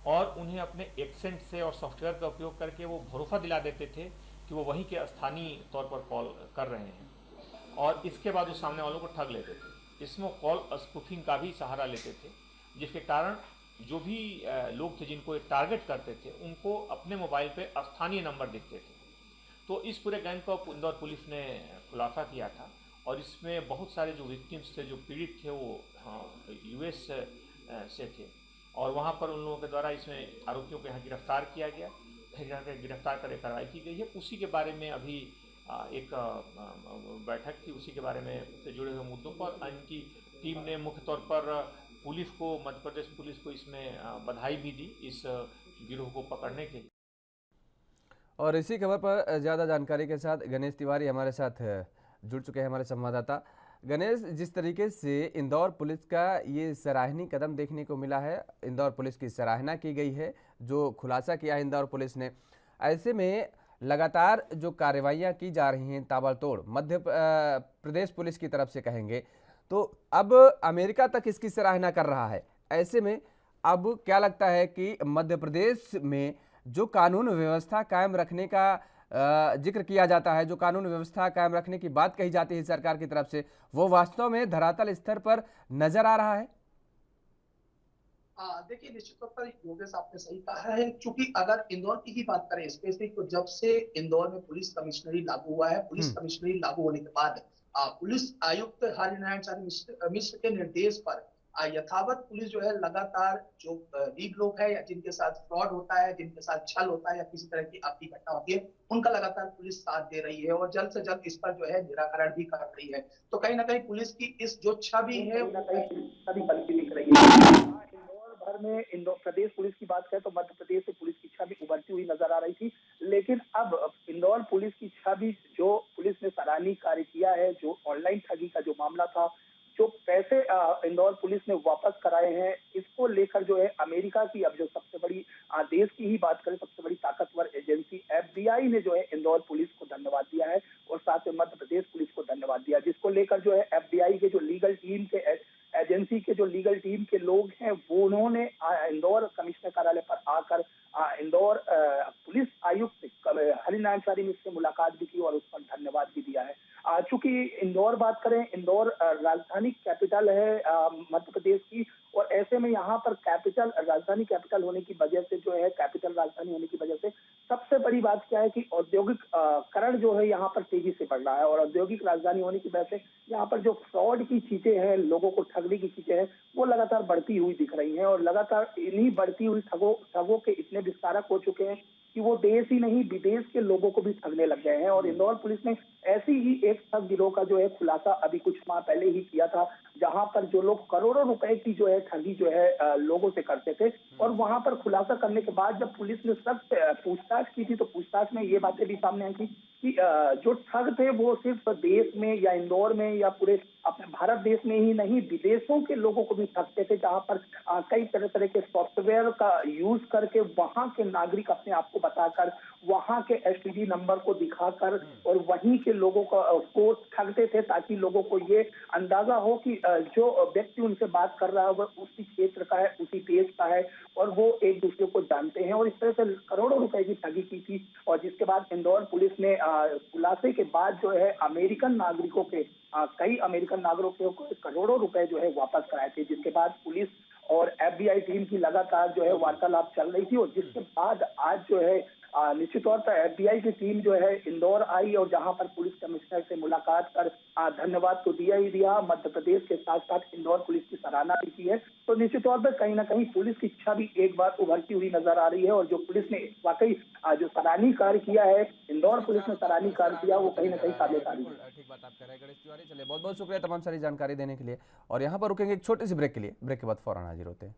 और उन्हें अपने एक्सेंट से और सॉफ्टवेयर का उपयोग करके वो भरोसा दिला देते थे कि वो वहीं के स्थानीय तौर पर कॉल कर रहे हैं, और इसके बाद वो सामने वालों को ठग लेते थे। इसमें कॉल स्पूफिंग का भी सहारा लेते थे, जिसके कारण जो भी लोग थे जिनको ये टारगेट करते थे उनको अपने मोबाइल पे स्थानीय नंबर दिखते थे। तो इस पूरे गैंग का इंदौर पुलिस ने खुलासा किया था, और इसमें बहुत सारे जो विक्टिम्स थे, जो पीड़ित थे, वो US से थे, और वहाँ पर उन लोगों के द्वारा इसमें आरोपियों को यहाँ गिरफ्तार किया गया। गिरफ्तार कर कार्रवाई की गई है। उसी के बारे में अभी एक बैठक थी, उसी के बारे में से जुड़े हुए मुद्दों पर इनकी टीम ने मुख्य तौर पर पुलिस को, मध्य प्रदेश पुलिस को इसमें बधाई भी दी इस गिरोह को पकड़ने के लिए। और इसी खबर पर ज़्यादा जानकारी के साथ गणेश तिवारी हमारे साथ जुड़ चुके हैं, हमारे संवाददाता। गणेश, जिस तरीके से इंदौर पुलिस का ये सराहनीय कदम देखने को मिला है, इंदौर पुलिस की सराहना की गई है, जो खुलासा किया है इंदौर पुलिस ने, ऐसे में लगातार जो कार्रवाइयाँ की जा रही हैं ताबड़तोड़ मध्य प्रदेश पुलिस की तरफ से कहेंगे, तो अब अमेरिका तक इसकी सराहना कर रहा है। ऐसे में अब क्या लगता है कि मध्य प्रदेश में जो कानून व्यवस्था कायम रखने का जिक्र किया जाता है, जो कानून व्यवस्था कायम रखने की बात कही जाती है सरकार की तरफ से, वो वास्तव में धरातल स्तर पर नजर आ रहा है? देखिए, निश्चित तौर पर योगेश आपने सही कहा है, क्योंकि अगर इंदौर की ही बात करें स्पेसिफिक, तो जब से इंदौर में पुलिस कमिश्नरी लागू हुआ है, पुलिस कमिश्नरी लागू होने के बाद पुलिस आयुक्त हरिनारायण चारी मिश्र के निर्देश पर यथावत पुलिस जो है लगातार जो लीड लोग है या जिनके साथ फ्रॉड होता है, जिनके साथ छल होता है या किसी तरह की आपकी घटना होती है, उनका लगातार पुलिस साथ दे रही है और जल्द से जल्द इस पर जो है निराकरण भी कर रही है। तो कहीं ना कहीं पुलिस की इस जो छवि है वो कहीं बनती दिख रही है। इंदौर भर में इंदौर प्रदेश पुलिस की बात करें तो मध्य प्रदेश से पुलिस की छवि उभरती हुई नजर आ रही थी, लेकिन अब इंदौर पुलिस की छवि, जो पुलिस ने सराहनीय कार्य किया है, जो ऑनलाइन ठगी का जो मामला था, जो पैसे इंदौर पुलिस ने वापस कराए हैं, इसको लेकर जो है अमेरिका की अब जो सबसे बड़ी देश की ही बात करें, सबसे बड़ी ताकतवर एजेंसी FBI ने जो है इंदौर पुलिस को धन्यवाद दिया है और साथ में मध्य प्रदेश पुलिस को धन्यवाद दिया, जिसको लेकर जो है FBI के जो लीगल टीम के एजेंसी के जो लीगल टीम के लोग हैं वो उन्होंने इंदौर कमिश्नर कार्यालय पर आकर इंदौर पुलिस आयुक्त हरिनारायण चारी ने उससे मुलाकात भी की और उस पर धन्यवाद भी दिया है। चूंकि इंदौर बात करें, इंदौर राजधानी कैपिटल है मध्य प्रदेश की, और ऐसे में यहाँ पर राजधानी कैपिटल होने की वजह से जो है, कैपिटल राजधानी होने की वजह से सबसे बड़ी बात क्या है कि औद्योगिक करण जो है यहाँ पर तेजी से बढ़ रहा है, और औद्योगिक राजधानी होने की वजह से यहाँ पर जो फ्रॉड की चीजें हैं, लोगों को ठगने की चीजें हैं, वो लगातार बढ़ती हुई दिख रही हैं, और लगातार इन्हीं बढ़ती हुई ठगों के इतने विस्तारक हो चुके हैं कि वो देश ही नहीं विदेश के लोगों को भी ठगने लग गए हैं। और इंदौर पुलिस ने ऐसी ही एक ठग गिरोह का जो है खुलासा अभी कुछ माह पहले ही किया था, जहां पर जो लोग करोड़ों रुपए की जो है ठगी जो है लोगों से करते थे, और वहां पर खुलासा करने के बाद जब पुलिस ने सख्त पूछताछ की थी, तो पूछताछ में ये बातें भी सामने आई थी कि जो ठग थे वो सिर्फ देश में या इंदौर में या पूरे अपने भारत देश में ही नहीं, विदेशों के लोगों को भी ठगते थे, जहां पर कई तरह तरह के सॉफ्टवेयर का यूज करके वहां के नागरिक अपने आप को बताकर, वहां के एसटीडी नंबर को दिखाकर और वहीं के लोगों को ठगते थे, ताकि लोगों को ये अंदाजा हो कि जो व्यक्ति उनसे बात कर रहा है वह उसी क्षेत्र का है, उसी देश का है, और वो एक दूसरे को जानते हैं। और इस तरह से करोड़ों रुपए की ठगी की थी, और जिसके बाद इंदौर पुलिस ने खुलासे के बाद जो है अमेरिकन नागरिकों के कई अमेरिकन नागरिकों को करोड़ों रुपए जो है वापस कराए थे, जिसके बाद पुलिस और एफबीआई टीम की लगातार जो है वार्तालाप चल रही थी, और जिसके बाद आज जो है निश्चित तौर पर एफबीआई की टीम जो है इंदौर आई, और जहां पर पुलिस कमिश्नर से मुलाकात कर धन्यवाद तो दिया ही दिया, मध्य प्रदेश के साथ साथ इंदौर पुलिस की सराहना भी की है। तो निश्चित तौर पर कहीं ना कहीं पुलिस की इच्छा भी एक बार उभरती हुई नजर आ रही है, और जो पुलिस ने वाकई जो सराहनीय कार्य किया है, इंदौर पुलिस ने सराहनीय कार्य किया, वो कहीं ना कहीं काबिल तारीफ है। ठीक बात आप कह रहे हैं गणेश तिवारी। चलिए, बहुत बहुत शुक्रिया तमाम सारी जानकारी देने के लिए, और यहाँ पर रुकेंगे एक छोटे से ब्रेक के लिए। ब्रेक के बाद फौरन हाजिर होते हैं।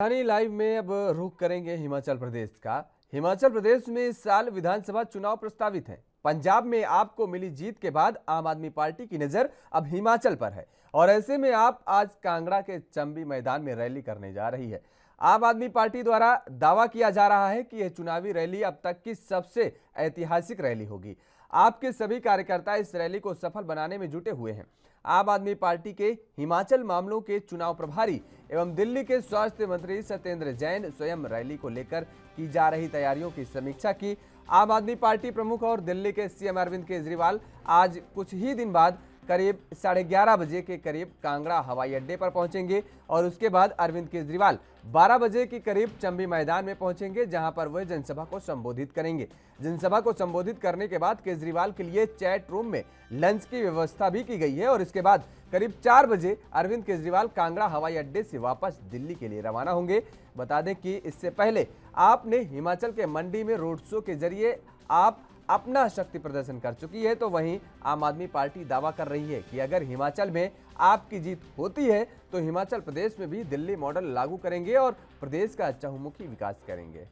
राजधानी लाइव में अब रुख करेंगे हिमाचल प्रदेश का। हिमाचल प्रदेश में इस साल विधानसभा चुनाव प्रस्तावित है। पंजाब में आपको मिली जीत के बाद आम आदमी पार्टी की नजर अब हिमाचल पर है, और ऐसे में आप आज कांगड़ा के चंबी मैदान में रैली करने जा रही है। आम आदमी पार्टी द्वारा दावा किया जा रहा है कि यह चुनावी रैली अब तक की सबसे ऐतिहासिक रैली होगी। आपके सभी कार्यकर्ता इस रैली को सफल बनाने में जुटे हुए हैं। आम आदमी पार्टी के हिमाचल मामलों के चुनाव प्रभारी एवं दिल्ली के स्वास्थ्य मंत्री सत्येंद्र जैन स्वयं रैली को लेकर की जा रही तैयारियों की समीक्षा की। आम आदमी पार्टी प्रमुख और दिल्ली के सीएम अरविंद केजरीवाल आज कुछ ही दिन बाद करीब 11:30 बजे के करीब कांगड़ा हवाई अड्डे पर पहुंचेंगे, और उसके बाद अरविंद केजरीवाल 12 बजे के करीब चंबी मैदान में पहुंचेंगे, जहां पर वह जनसभा को संबोधित करेंगे। जनसभा को संबोधित करने के बाद केजरीवाल के लिए चैट रूम में लंच की व्यवस्था भी की गई है, और इसके बाद करीब 4 बजे अरविंद केजरीवाल कांगड़ा हवाई अड्डे से वापस दिल्ली के लिए रवाना होंगे। बता दें कि इससे पहले आपने हिमाचल के मंडी में रोड शो के जरिए आप अपना शक्ति प्रदर्शन कर चुकी है, तो वहीं आम आदमी पार्टी दावा कर रही है कि अगर हिमाचल में आपकी जीत होती है तो हिमाचल प्रदेश में भी दिल्ली मॉडल लागू करेंगे और प्रदेश का चहुमुखी विकास करेंगे।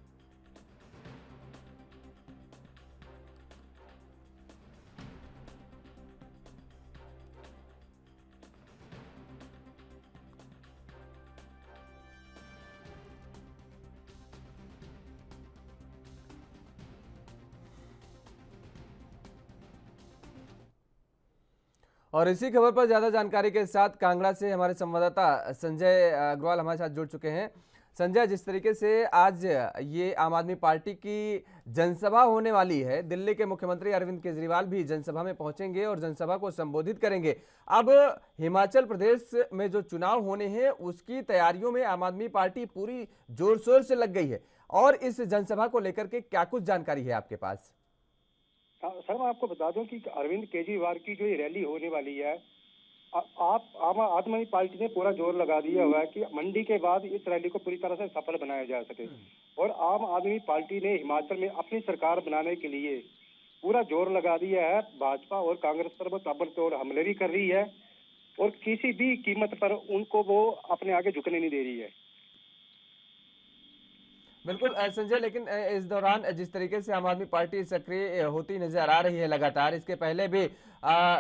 और इसी खबर पर ज्यादा जानकारी के साथ कांगड़ा से हमारे संवाददाता संजय अग्रवाल हमारे साथ जुड़ चुके हैं। संजय, जिस तरीके से आज ये आम आदमी पार्टी की जनसभा होने वाली है, दिल्ली के मुख्यमंत्री अरविंद केजरीवाल भी जनसभा में पहुंचेंगे और जनसभा को संबोधित करेंगे। अब हिमाचल प्रदेश में जो चुनाव होने हैं उसकी तैयारियों में आम आदमी पार्टी पूरी जोर शोर से लग गई है, और इस जनसभा को लेकर के क्या कुछ जानकारी है आपके पास? सर, मैं आपको बता दूं कि अरविंद केजरीवाल की जो ये रैली होने वाली है, आप आम आदमी पार्टी ने पूरा जोर लगा दिया हुआ है कि मंडी के बाद इस रैली को पूरी तरह से सफल बनाया जा सके, और आम आदमी पार्टी ने हिमाचल में अपनी सरकार बनाने के लिए पूरा जोर लगा दिया है। भाजपा और कांग्रेस पर वो ताबड़तोड़ हमले भी कर रही है, और किसी भी कीमत पर उनको वो अपने आगे झुकने नहीं दे रही है। बिल्कुल संजय, लेकिन इस दौरान जिस तरीके से आम आदमी पार्टी सक्रिय होती नजर आ रही है लगातार, इसके पहले भी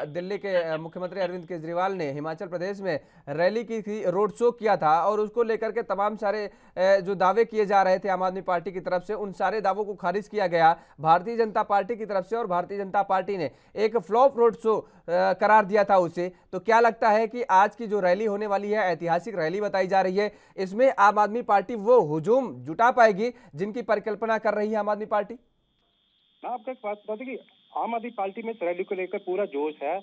दिल्ली के मुख्यमंत्री अरविंद केजरीवाल ने हिमाचल प्रदेश में रैली की थी, रोड शो किया था और उसको लेकर के तमाम सारे जो दावे किए जा रहे थे आम आदमी पार्टी की तरफ से, उन सारे दावों को खारिज किया गया भारतीय जनता पार्टी की तरफ से और भारतीय जनता पार्टी ने एक फ्लॉप रोड शो करार दिया था उसे। तो क्या लगता है कि आज की जो रैली होने वाली है, ऐतिहासिक रैली बताई जा रही है, इसमें आम आदमी पार्टी वो हुजूम जुटा पाएगी जिनकी परिकल्पना कर रही है आम आदमी पार्टी? मैं आपको एक बात बता दूं कि आम आदमी पार्टी में इस रैली को लेकर पूरा जोश है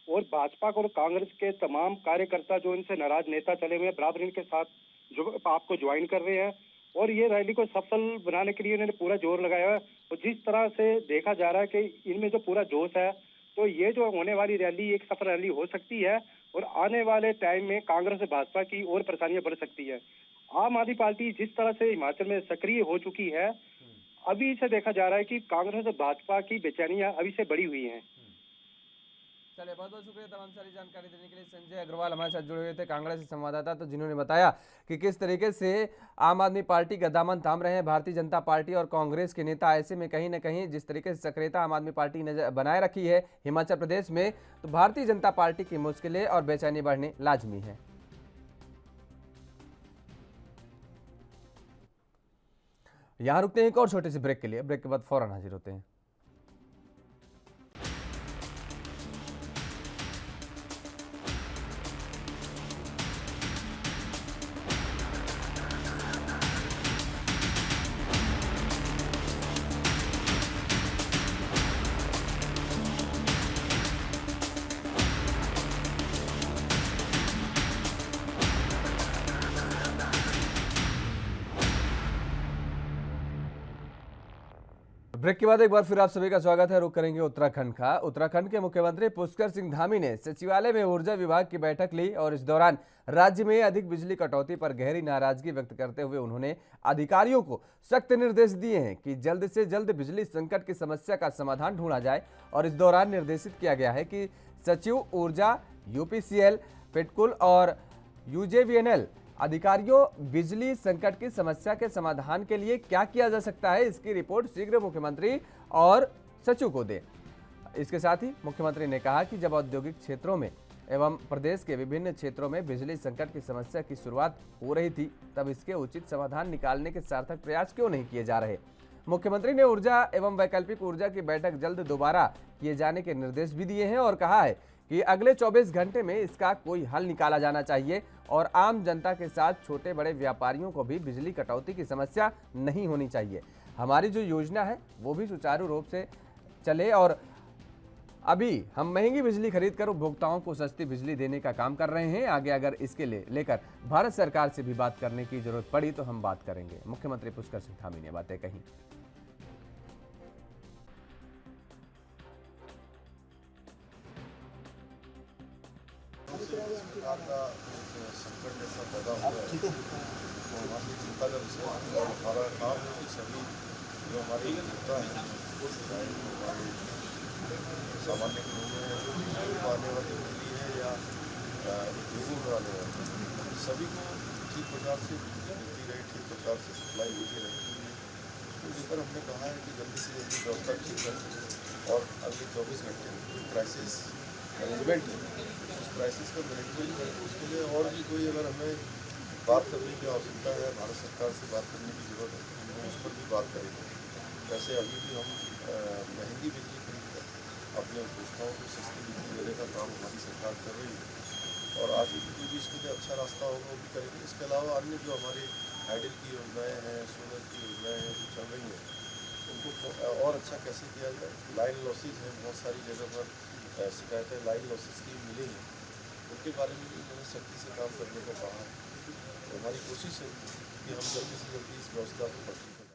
और भाजपा और कांग्रेस के तमाम कार्यकर्ता जो इनसे नाराज नेता चले हुए हैं बराबर इनके साथ जो आपको ज्वाइन कर रहे हैं और ये रैली को सफल बनाने के लिए इन्होंने पूरा जोर लगाया है। और जिस तरह से देखा जा रहा है कि इनमें जो पूरा जोश है, तो ये जो होने वाली रैली एक सफल रैली हो सकती है और आने वाले टाइम में कांग्रेस और भाजपा की और परेशानियां बढ़ सकती है। आम आदमी पार्टी जिस तरह से हिमाचल में सक्रिय हो चुकी है, अभी से देखा जा रहा है कि कांग्रेस और भाजपा की बेचैनियां अभी से बढ़ी हुई हैं। चलिए, बहुत बहुत शुक्रिया तमाम सारी जानकारी देने के लिए। संजय अग्रवाल हमारे साथ जुड़े हुए थे, कांग्रेस से संवाददाता, तो जिन्होंने बताया कि किस तरीके से आम आदमी पार्टी का दामन थाम रहे हैं भारतीय जनता पार्टी और कांग्रेस के नेता। ऐसे में कहीं ना कहीं जिस तरीके से सक्रियता आम आदमी पार्टी ने बनाए रखी है हिमाचल प्रदेश में, तो भारतीय जनता पार्टी की मुश्किलें और बेचैनी बढ़ने लाजमी है। यहां रुकते हैं एक और छोटे से ब्रेक के लिए, ब्रेक के बाद फौरन हाजिर होते हैं। ब्रेक के बाद एक बार फिर आप सभी का स्वागत है। रुक करेंगे उत्तराखंड का। उत्तराखंड के मुख्यमंत्री पुष्कर सिंह धामी ने सचिवालय में ऊर्जा विभाग की बैठक ली और इस दौरान राज्य में अधिक बिजली कटौती पर गहरी नाराजगी व्यक्त करते हुए उन्होंने अधिकारियों को सख्त निर्देश दिए हैं कि जल्द से जल्द बिजली संकट की समस्या का समाधान ढूंढा जाए। और इस दौरान निर्देशित किया गया है कि सचिव ऊर्जा, यूपीसीएल, पेटकुल और यूजेवीएनएल अधिकारियों बिजली संकट की समस्या के समाधान के लिए क्या किया जा सकता है, इसकी रिपोर्ट शीघ्र मुख्यमंत्री और सचिव को दे। इसके साथ ही मुख्यमंत्री ने कहा कि जब औद्योगिक क्षेत्रों में एवं प्रदेश के विभिन्न क्षेत्रों में बिजली संकट की समस्या की शुरुआत हो रही थी, तब इसके उचित समाधान निकालने के सार्थक प्रयास क्यों नहीं किए जा रहे। मुख्यमंत्री ने ऊर्जा एवं वैकल्पिक ऊर्जा की बैठक जल्द दोबारा किए जाने के निर्देश भी दिए हैं और कहा है कि अगले 24 घंटे में इसका कोई हल निकाला जाना चाहिए और आम जनता के साथ छोटे बड़े व्यापारियों को भी बिजली कटौती की समस्या नहीं होनी चाहिए। हमारी जो योजना है वो भी सुचारू रूप से चले और अभी हम महंगी बिजली खरीद कर उपभोक्ताओं को सस्ती बिजली देने का काम कर रहे हैं। आगे अगर इसके लिए लेकर भारत सरकार से भी बात करने की जरूरत पड़ी तो हम बात करेंगे। मुख्यमंत्री पुष्कर सिंह धामी ने बातें कही। सरकार का एक संकट जैसा पैदा हुआ है तो हमारी चिंता का विषय है और हमारा काम है कि सभी जो हमारी जनता है, चाहे हमारे सामान्य घरों में आने वाली बिजली है या उद्योगों में आने वाली, सभी को ठीक प्रकार से बिजली मिलती रहे, ठीक प्रकार से सप्लाई होती रहे। उसको लेकर हमने कहा है कि जल्दी से जल्दी व्यवस्था ठीक करें और अगले 24 घंटे में क्राइसिस मैनेजमेंट है, उस क्राइसिस का मैनेजमेंट है। उसके लिए और भी कोई अगर हमें बात करने की आवश्यकता है, भारत सरकार से बात करने की जरूरत है, तो हम उस पर भी बात करेंगे। वैसे अभी भी हम महंगी बिजली खरीद कर अपने उपभोक्ताओं को सस्ती बिजली देने का काम हमारी सरकार कर रही है और आगे भी जो इसके लिए अच्छा रास्ता होगा वो भी करेंगे। इसके अलावा अन्य जो हमारी हाइडल की योजनाएँ हैं, सोलर की योजनाएँ हैं जो चल रही हैं, उनको और अच्छा कैसे किया जाए। लाइन लॉसेज हैं, बहुत सारी जगह पर शिकायतें लाइन लॉसेज की मिली हैं, उनके बारे में भी मैंने सख्ती से काम करने को कहा है। तो हमारी कोशिश है कि हम जल्दी से जल्दी इस व्यवस्था को पटरी पर।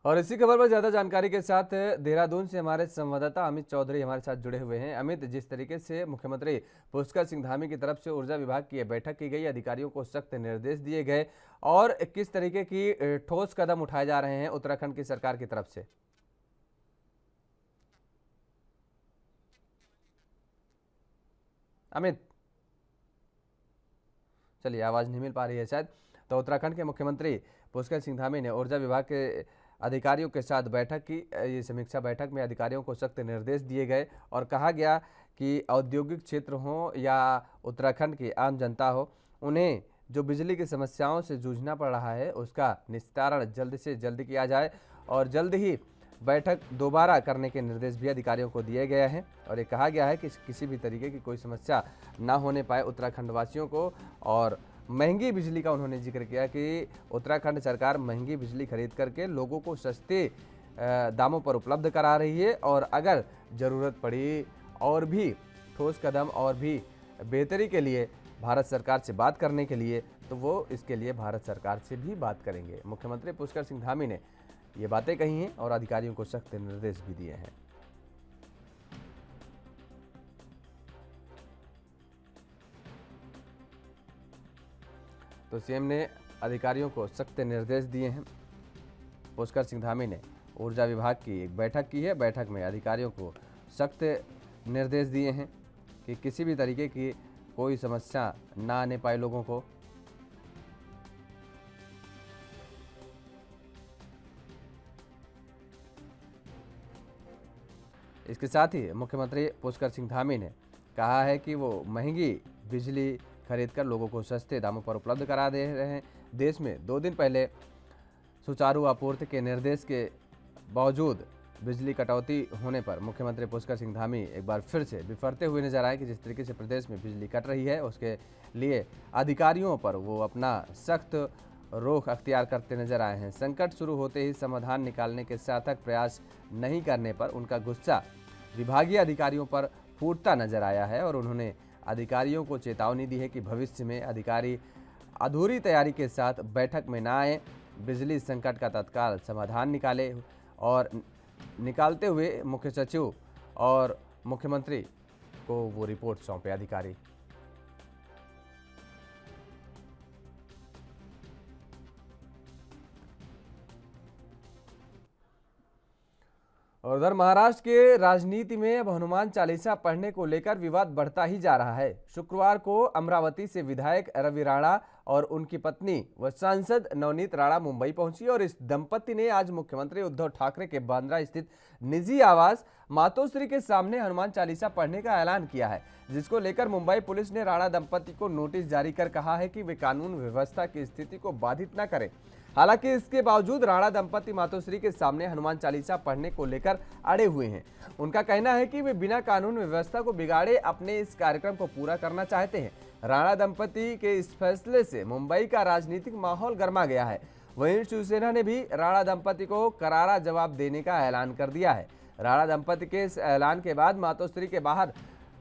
और इसी खबर पर ज्यादा जानकारी के साथ देहरादून से हमारे संवाददाता अमित चौधरी हमारे साथ जुड़े हुए हैं। अमित, जिस तरीके से मुख्यमंत्री पुष्कर सिंह धामी की तरफ से ऊर्जा विभाग की बैठक की गई, अधिकारियों को सख्त निर्देश दिए गए और किस तरीके की ठोस कदम उठाए जा रहे हैं उत्तराखंड की सरकार की तरफ से। अमित, चलिए आवाज नहीं मिल पा रही है शायद, तो तो उत्तराखंड के मुख्यमंत्री पुष्कर सिंह धामी ने ऊर्जा विभाग के अधिकारियों के साथ बैठक की। ये समीक्षा बैठक में अधिकारियों को सख्त निर्देश दिए गए और कहा गया कि औद्योगिक क्षेत्र हो या उत्तराखंड की आम जनता हो, उन्हें जो बिजली की समस्याओं से जूझना पड़ रहा है उसका निस्तारण जल्द से जल्द किया जाए और जल्द ही बैठक दोबारा करने के निर्देश भी अधिकारियों को दिए गए हैं। और ये कहा गया है कि किसी भी तरीके की कोई समस्या ना होने पाए उत्तराखंड वासियों को। और महंगी बिजली का उन्होंने जिक्र किया कि उत्तराखंड सरकार महंगी बिजली खरीद करके लोगों को सस्ते दामों पर उपलब्ध करा रही है और अगर ज़रूरत पड़ी और भी ठोस कदम और भी बेहतरी के लिए भारत सरकार से बात करने के लिए, तो वो इसके लिए भारत सरकार से भी बात करेंगे। मुख्यमंत्री पुष्कर सिंह धामी ने ये बातें कही हैं और अधिकारियों को सख्त निर्देश भी दिए हैं। तो सीएम ने अधिकारियों को सख्त निर्देश दिए हैं। पुष्कर सिंह धामी ने ऊर्जा विभाग की एक बैठक की है। बैठक में अधिकारियों को सख्त निर्देश दिए हैं कि किसी भी तरीके की कोई समस्या ना आने पाए लोगों को। इसके साथ ही मुख्यमंत्री पुष्कर सिंह धामी ने कहा है कि वो महंगी बिजली खरीदकर लोगों को सस्ते दामों पर उपलब्ध करा दे रहे हैं। देश में 2 दिन पहले सुचारू आपूर्ति के निर्देश के बावजूद बिजली कटौती होने पर मुख्यमंत्री पुष्कर सिंह धामी एक बार फिर से बिफरते हुए नजर आए कि जिस तरीके से प्रदेश में बिजली कट रही है उसके लिए अधिकारियों पर वो अपना सख्त रुख अख्तियार करते नजर आए हैं। संकट शुरू होते ही समाधान निकालने के सार्थक प्रयास नहीं करने पर उनका गुस्सा विभागीय अधिकारियों पर फूटता नजर आया है और उन्होंने अधिकारियों को चेतावनी दी है कि भविष्य में अधिकारी अधूरी तैयारी के साथ बैठक में न आए, बिजली संकट का तत्काल समाधान निकाले और निकालते हुए मुख्य सचिव और मुख्यमंत्री को वो रिपोर्ट सौंपे अधिकारी। और उधर महाराष्ट्र के राजनीति में अब हनुमान चालीसा पढ़ने को लेकर विवाद बढ़ता ही जा रहा है। शुक्रवार को अमरावती से विधायक रवि राणा और उनकी पत्नी व सांसद नवनीत राणा मुंबई पहुंची और इस दंपति ने आज मुख्यमंत्री उद्धव ठाकरे के बांद्रा स्थित निजी आवास मातोश्री के सामने हनुमान चालीसा पढ़ने का ऐलान किया है, जिसको लेकर मुंबई पुलिस ने राणा दंपति को नोटिस जारी कर कहा है कि वे कानून व्यवस्था की स्थिति को बाधित न करें। हालांकि इसके बावजूद राणा दंपति मातोश्री के सामने हनुमान चालीसा पढ़ने को लेकर अड़े हुए हैं। उनका कहना है कि वे बिना कानून व्यवस्था को बिगाड़े अपने इस कार्यक्रम को पूरा करना चाहते हैं। राणा दंपति के इस फैसले से मुंबई का राजनीतिक माहौल गर्मा गया है। वहीं शिवसेना ने भी राणा दंपति को करारा जवाब देने का ऐलान कर दिया है। राणा दंपति के इस ऐलान के बाद मातोश्री के बाहर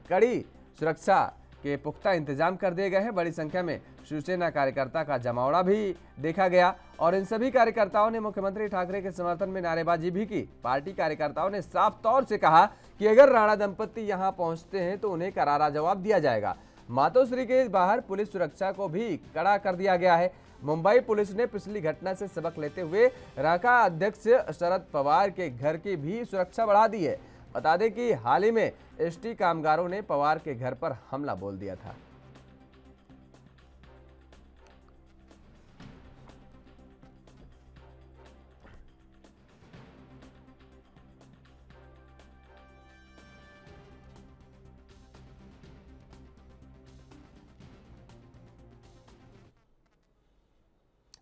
कड़ी सुरक्षा के पुख्ता इंतजाम कर दिए गए हैं। बड़ी संख्या में शिवसेना कार्यकर्ता का जमावड़ा भी देखा गया और इन सभी कार्यकर्ताओं ने मुख्यमंत्री ठाकरे के समर्थन में नारेबाजी भी की। पार्टी कार्यकर्ताओं ने साफ तौर से कहा कि अगर राणा दंपति यहां पहुंचते हैं तो उन्हें करारा जवाब दिया जाएगा। मातोश्री के बाहर पुलिस सुरक्षा को भी कड़ा कर दिया गया है। मुंबई पुलिस ने पिछली घटना से सबक लेते हुए राका अध्यक्ष शरद पवार के घर की भी सुरक्षा बढ़ा दी है। बता दें कि हाल ही में एसटी कामगारों ने पवार के घर पर हमला बोल दिया था।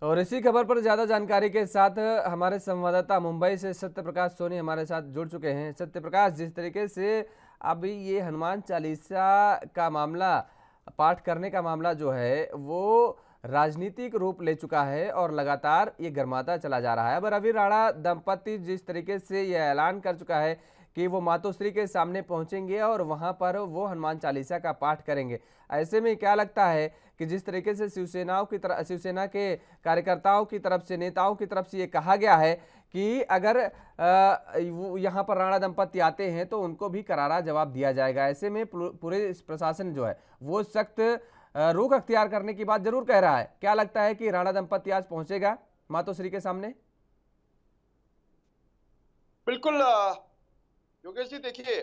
और इसी खबर पर ज्यादा जानकारी के साथ हमारे संवाददाता मुंबई से सत्य प्रकाश सोनी हमारे साथ जुड़ चुके हैं। सत्य प्रकाश, जिस तरीके से अभी ये हनुमान चालीसा का मामला, पाठ करने का मामला जो है वो राजनीतिक रूप ले चुका है और लगातार ये गर्माता चला जा रहा है। अब रवि राणा दंपति जिस तरीके से ये ऐलान कर चुका है कि वो मातोश्री के सामने पहुंचेंगे और वहां पर वो हनुमान चालीसा का पाठ करेंगे, ऐसे में क्या लगता है कि जिस तरीके से शिवसेना के कार्यकर्ताओं की तरफ से, नेताओं की तरफ से ये कहा गया है कि अगर यहाँ पर राणा दंपति आते हैं तो उनको भी करारा जवाब दिया जाएगा, ऐसे में पूरे प्रशासन जो है वो सख्त रुख अख्तियार करने की बात जरूर कह रहा है। क्या लगता है कि राणा दंपति आज पहुंचेगा मातोश्री के सामने? बिल्कुल योगेश जी, देखिए,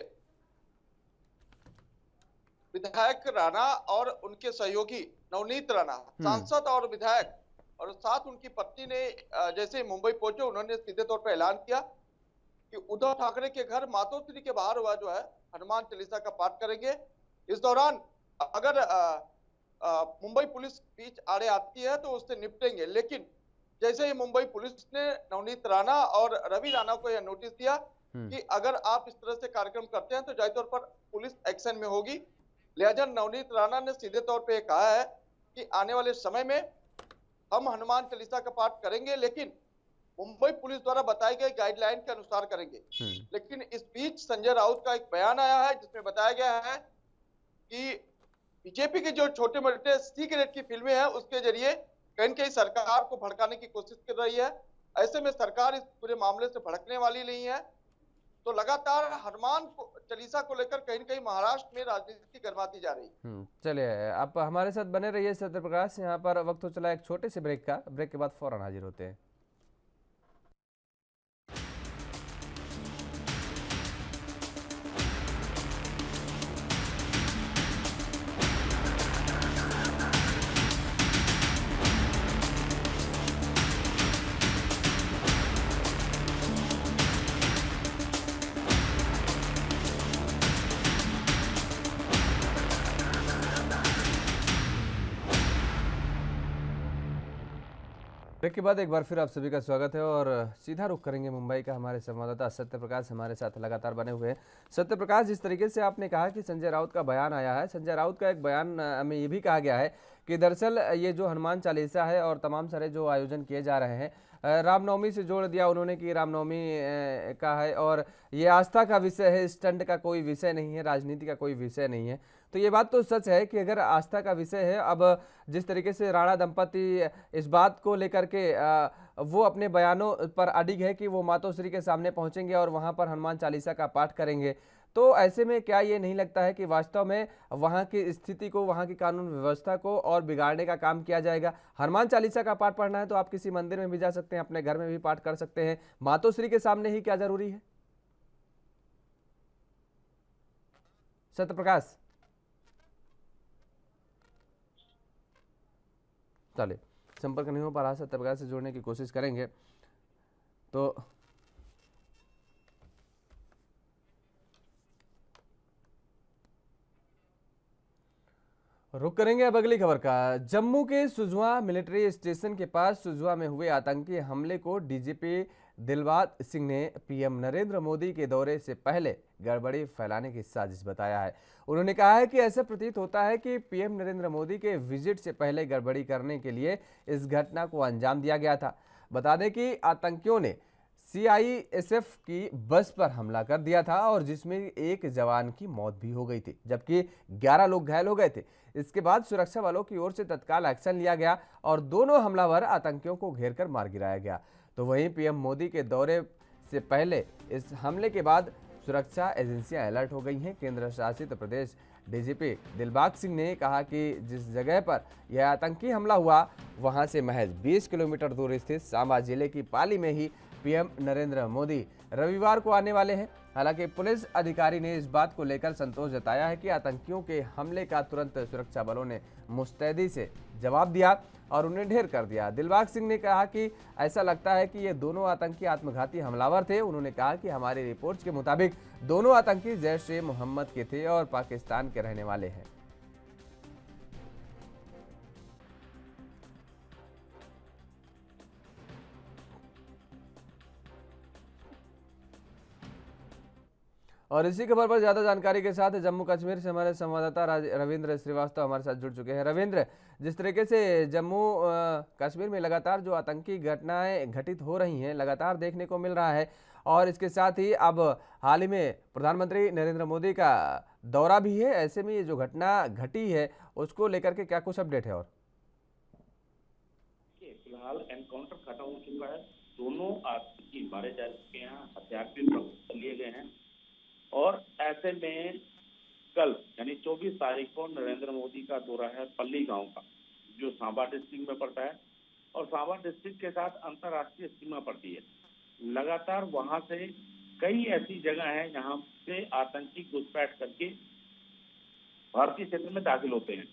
विधायक राणा और उनके सहयोगी नवनीत राणा, सांसद और विधायक और साथ उनकी पत्नी ने जैसे ही मुंबई पहुंचे उन्होंने सीधे तौर पर ऐलान किया कि उद्धव ठाकरे के घर मातोश्री के बाहर हुआ जो है हनुमान चालीसा का पाठ करेंगे। इस दौरान अगर मुंबई पुलिस बीच आड़े आती है तो उससे निपटेंगे, लेकिन जैसे ही मुंबई पुलिस ने नवनीत राणा और रवि राणा को यह नोटिस दिया कि अगर आप इस तरह से कार्यक्रम करते हैं तो जाहिर तौर पर पुलिस एक्शन में होगी, लिहाजा नवनीत राणा ने सीधे तौर पे कहा है कि आने वाले समय में हम हनुमान चालीसा का पाठ करेंगे, लेकिन मुंबई पुलिस द्वारा बताई गई गाइडलाइन के अनुसार करेंगे। लेकिन इस बीच संजय राउत का एक बयान आया है जिसमें बताया गया है कि बीजेपी के जो छोटे मोटे सीक्रेट की फिल्में हैं उसके जरिए कहीं न कहीं सरकार को भड़काने की कोशिश कर रही है। ऐसे में सरकार इस पूरे मामले से भड़कने वाली नहीं है। तो लगातार हनुमान चालीसा को लेकर कहीं न कहीं महाराष्ट्र में राजनीति गर्माती जा रही है। चलिए, आप हमारे साथ बने रहिए सत्य प्रकाश। यहाँ पर वक्त हो चला एक छोटे से ब्रेक का। ब्रेक के बाद फौरन हाजिर होते हैं। ब्रेक के बाद एक बार फिर आप सभी का स्वागत है और सीधा रुख करेंगे मुंबई का। हमारे संवाददाता सत्य प्रकाश हमारे साथ लगातार बने हुए हैं। सत्य प्रकाश, जिस तरीके से आपने कहा कि संजय राउत का बयान आया है, संजय राउत का एक बयान में ये भी कहा गया है कि दरअसल ये जो हनुमान चालीसा है और तमाम सारे जो आयोजन किए जा रहे हैं, रामनवमी से जोड़ दिया उन्होंने कि रामनवमी का है और ये आस्था का विषय है, स्टंट का कोई विषय नहीं है, राजनीति का कोई विषय नहीं है। तो ये बात तो सच है कि अगर आस्था का विषय है, अब जिस तरीके से राणा दंपति इस बात को लेकर के वो अपने बयानों पर अडिग है कि वो मातोश्री के सामने पहुंचेंगे और वहां पर हनुमान चालीसा का पाठ करेंगे, तो ऐसे में क्या ये नहीं लगता है कि वास्तव में वहां की स्थिति को, वहां की कानून व्यवस्था को और बिगाड़ने का काम किया जाएगा? हनुमान चालीसा का पाठ पढ़ना है तो आप किसी मंदिर में भी जा सकते हैं, अपने घर में भी पाठ कर सकते हैं, मातोश्री के सामने ही क्या जरूरी है? सत्य प्रकाश, चलिए संपर्क नहीं हो पा रहा, सत्य प्रकाश से जोड़ने की कोशिश करेंगे। तो रुक करेंगे अब अगली खबर का। जम्मू के सुजवा मिलिट्री स्टेशन के पास सुजवा में हुए आतंकी हमले को डीजीपी दिलबाग सिंह ने पीएम नरेंद्र मोदी के दौरे से पहले गड़बड़ी फैलाने की साजिश बताया है। उन्होंने कहा है कि ऐसा प्रतीत होता है कि पीएम नरेंद्र मोदी के विजिट से पहले गड़बड़ी करने के लिए इस घटना को अंजाम दिया गया था। बता दें कि आतंकियों ने सीआईएसएफ की बस पर हमला कर दिया था और जिसमें एक जवान की मौत भी हो गई थी, जबकि 11 लोग घायल हो गए थे। इसके बाद सुरक्षा बलों की ओर से तत्काल एक्शन लिया गया और दोनों हमलावर आतंकियों को घेरकर मार गिराया गया। तो वहीं पीएम मोदी के दौरे से पहले इस हमले के बाद सुरक्षा एजेंसियां अलर्ट हो गई हैं। केंद्र शासित प्रदेश डीजीपी दिलबाग सिंह ने कहा कि जिस जगह पर यह आतंकी हमला हुआ वहां से महज 20 किलोमीटर दूर स्थित सांबा जिले की पाली में ही पीएम नरेंद्र मोदी रविवार को आने वाले हैं। हालांकि पुलिस अधिकारी ने इस बात को लेकर संतोष जताया है कि आतंकियों के हमले का तुरंत सुरक्षा बलों ने मुस्तैदी से जवाब दिया और उन्हें ढेर कर दिया। दिलबाग सिंह ने कहा कि ऐसा लगता है कि ये दोनों आतंकी आत्मघाती हमलावर थे। उन्होंने कहा कि हमारी रिपोर्ट्स के मुताबिक दोनों आतंकी जैश ए मोहम्मद के थे और पाकिस्तान के रहने वाले हैं। और इसी खबर पर ज्यादा जानकारी के साथ जम्मू कश्मीर से हमारे संवाददाता रविंद्र श्रीवास्तव हमारे साथ जुड़ चुके हैं। रविंद्र, जिस तरीके से जम्मू कश्मीर में लगातार जो आतंकी घटनाएं घटित हो रही हैं लगातार देखने को मिल रहा है और इसके साथ ही अब हाल ही में प्रधानमंत्री नरेंद्र मोदी का दौरा भी है, ऐसे में ये जो घटना घटी है उसको लेकर के क्या कुछ अपडेट है? और फिलहाल एनकाउंटर खत्म हो चुका है, दोनों आतंकी मारे जा चुके हैं, हथियार भी बरामद लिए गए हैं और ऐसे में कल यानी 24 तारीख को नरेंद्र मोदी का दौरा है पल्ली गांव का, जो सांबा डिस्ट्रिक्ट में पड़ता है और सांबा डिस्ट्रिक्ट के साथ अंतर्राष्ट्रीय सीमा पड़ती है। लगातार वहां से कई ऐसी जगह हैं जहां से आतंकी घुसपैठ करके भारतीय क्षेत्र में दाखिल होते हैं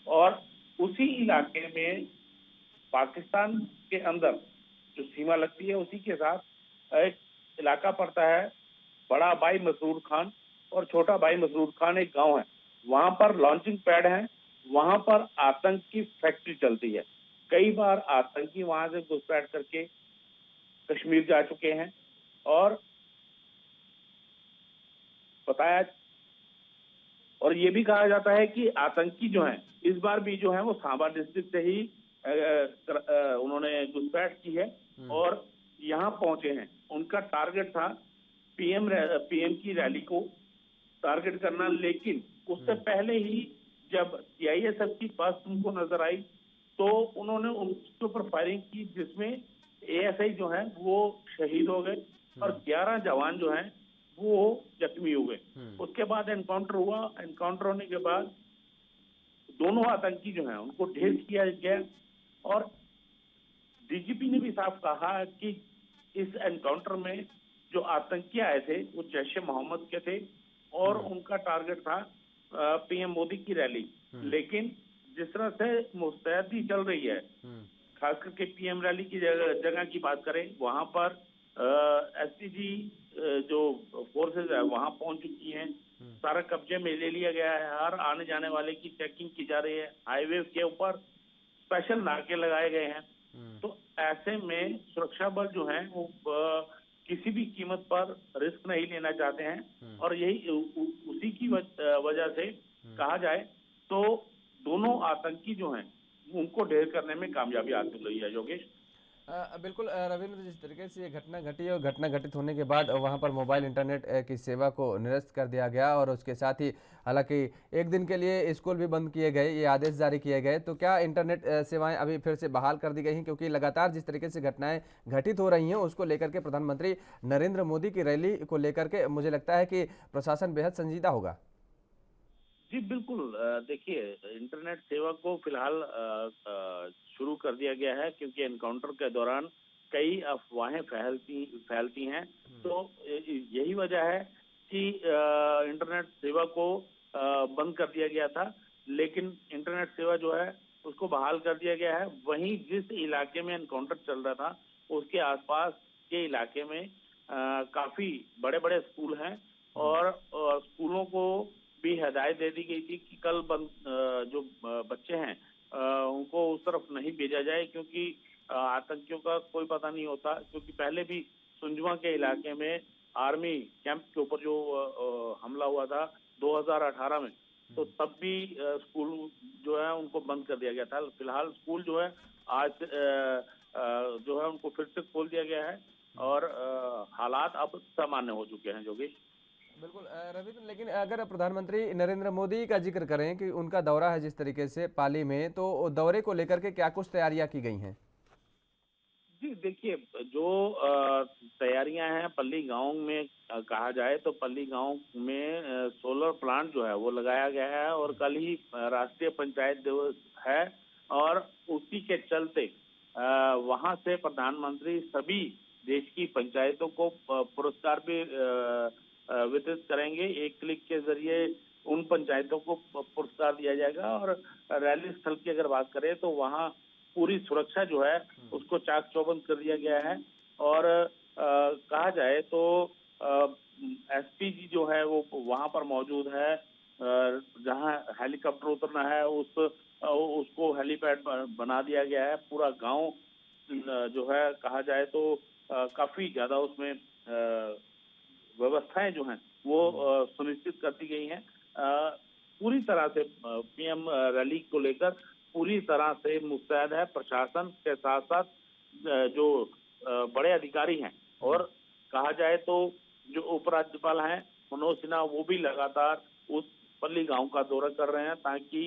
और उसी इलाके में पाकिस्तान के अंदर जो सीमा लगती है उसी के साथ एक इलाका पड़ता है बड़ा भाई मसरूर खान और छोटा भाई मसरूर खान, एक गांव है। वहां पर लॉन्चिंग पैड है, वहां पर आतंक की फैक्ट्री चलती है। कई बार आतंकी वहां से घुसपैठ करके कश्मीर जा चुके हैं और बताया, और ये भी कहा जाता है कि आतंकी जो हैं इस बार भी जो है वो सांबा डिस्ट्रिक्ट से ही उन्होंने घुसपैठ की है और यहाँ पहुंचे हैं। उनका टारगेट था पीएम की रैली को टारगेट करना, लेकिन उससे पहले ही जब सीआईएसएफ की बस उनको नजर आई तो उन्होंने उनके ऊपर फायरिंग की, जिसमें एएसआई जो है वो शहीद हो गए और 11 जवान जो हैं वो जख्मी हुए। उसके बाद एनकाउंटर हुआ। एनकाउंटर होने के बाद दोनों आतंकी जो हैं उनको ढेर किया गया और डीजीपी ने भी साफ कहा कि इस एनकाउंटर में जो आतंकी आए थे वो जैश ए मोहम्मद के थे और उनका टारगेट था पीएम मोदी की रैली। लेकिन जिस तरह से मुस्तैदी चल रही है, खास करके पीएम रैली की जगह की बात करें, वहां पर एसपीजी जो फोर्सेज है वहां पहुंच चुकी हैं। सारा कब्जे में ले लिया गया है। हर आने जाने वाले की चेकिंग की जा रही है। हाईवे के ऊपर स्पेशल नाके लगाए गए हैं। तो ऐसे में सुरक्षा बल जो है वो किसी भी कीमत पर रिस्क नहीं लेना चाहते हैं और यही उसी की वजह से कहा जाए तो दोनों आतंकी जो हैं उनको ढेर करने में कामयाबी हासिल हुई है। योगेश, बिल्कुल रविंद्र, जिस तरीके से ये घटना घटी और घटना घटित होने के बाद वहां पर मोबाइल इंटरनेट की सेवा को निरस्त कर दिया गया और उसके साथ ही हालांकि एक दिन के लिए स्कूल भी बंद किए गए, ये आदेश जारी किए गए, तो क्या इंटरनेट सेवाएं अभी फिर से बहाल कर दी गई हैं? क्योंकि लगातार जिस तरीके से घटनाएं घटित हो रही हैं उसको लेकर के प्रधानमंत्री नरेंद्र मोदी की रैली को लेकर के मुझे लगता है कि प्रशासन बेहद संजीदा होगा। जी बिल्कुल। देखिए, इंटरनेट सेवा को फिलहाल शुरू कर दिया गया है क्योंकि एनकाउंटर के दौरान कई अफवाहें फैलती हैं। तो यही वजह है कि इंटरनेट सेवा को बंद कर दिया गया था, लेकिन इंटरनेट सेवा जो है उसको बहाल कर दिया गया है। वहीं जिस इलाके में एनकाउंटर चल रहा था उसके आसपास के इलाके में काफी बड़े बड़े स्कूल हैं और स्कूलों को भी हिदायत दे दी गई थी कि कल जो बच्चे हैं उनको उस तरफ नहीं भेजा जाए क्योंकि आतंकियों का कोई पता नहीं होता। क्योंकि पहले भी सुंजवा के इलाके में आर्मी कैंप के ऊपर जो हमला हुआ था 2018 में, तो तब भी स्कूल जो है उनको बंद कर दिया गया था। फिलहाल स्कूल जो है आज जो है उनको फिर से खोल दिया गया है और हालात अब सामान्य हो चुके हैं। योगेश, बिल्कुल रविंद्र, लेकिन अगर प्रधानमंत्री नरेंद्र मोदी का जिक्र करें कि उनका दौरा है जिस तरीके से पाली में, तो दौरे को लेकर के क्या कुछ तैयारियां की गई हैं? जी देखिए, जो तैयारियां हैं पल्ली गांव में कहा जाए तो पल्ली गांव में सोलर प्लांट जो है वो लगाया गया है और कल ही राष्ट्रीय पंचायत दिवस है और उसी के चलते वहां से प्रधानमंत्री सभी देश की पंचायतों को पुरस्कार भी वितरित करेंगे। एक क्लिक के जरिए उन पंचायतों को पुरस्कार दिया जाएगा और रैली स्थल की अगर बात करें तो वहां पूरी सुरक्षा जो है उसको चाक चौबंद कर दिया गया है और कहा जाए तो एसपीजी जो है वो वहां पर मौजूद है। जहां हेलीकॉप्टर उतरना है उसको हेलीपैड बना दिया गया है। पूरा गांव जो है कहा जाए तो काफी ज्यादा उसमें व्यवस्थाएं जो हैं वो सुनिश्चित कर दी गई हैं। पूरी तरह से पीएम रैली को लेकर पूरी तरह से मुस्तैद है प्रशासन के साथ साथ जो बड़े अधिकारी हैं और कहा जाए तो जो उपराज्यपाल हैं मनोज सिन्हा वो भी लगातार उस पल्ली गांव का दौरा कर रहे हैं ताकि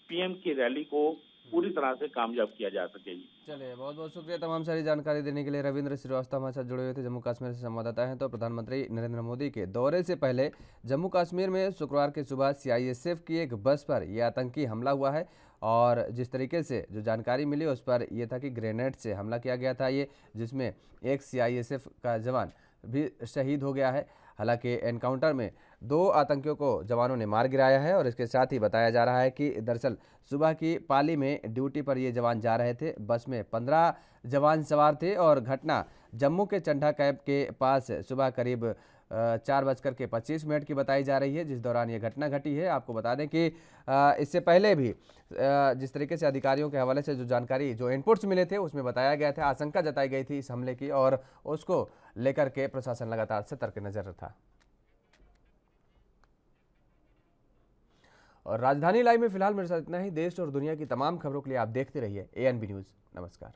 पीएम की रैली को पूरी तरह से कामयाब किया जा सके। चलिए, बहुत बहुत शुक्रिया तमाम सारी जानकारी देने के लिए। रविंद्र श्रीवास्तव हमारे साथ जुड़े हुए थे, जम्मू कश्मीर से संवाददाता हैं। तो प्रधानमंत्री नरेंद्र मोदी के दौरे से पहले जम्मू कश्मीर में शुक्रवार की सुबह सीआईएसएफ की एक बस पर यह आतंकी हमला हुआ है और जिस तरीके से जो जानकारी मिली उस पर यह था कि ग्रेनेड से हमला किया गया था, ये जिसमें एक सीआईएसएफ का जवान भी शहीद हो गया है। हालांकि एनकाउंटर में 2 आतंकियों को जवानों ने मार गिराया है और इसके साथ ही बताया जा रहा है कि दरअसल सुबह की पाली में ड्यूटी पर ये जवान जा रहे थे। बस में 15 जवान सवार थे और घटना जम्मू के चंडा कैंप के पास सुबह करीब 4:25 की बताई जा रही है, जिस दौरान ये घटना घटी है। आपको बता दें कि इससे पहले भी जिस तरीके से अधिकारियों के हवाले से जो जानकारी, जो इनपुट्स मिले थे, उसमें बताया गया था, आशंका जताई गई थी इस हमले की और उसको लेकर के प्रशासन लगातार सतर्क नजर था। और राजधानी लाइव में फिलहाल मेरे साथ इतना ही। देश और दुनिया की तमाम खबरों के लिए आप देखते रहिए ANB न्यूज़। नमस्कार।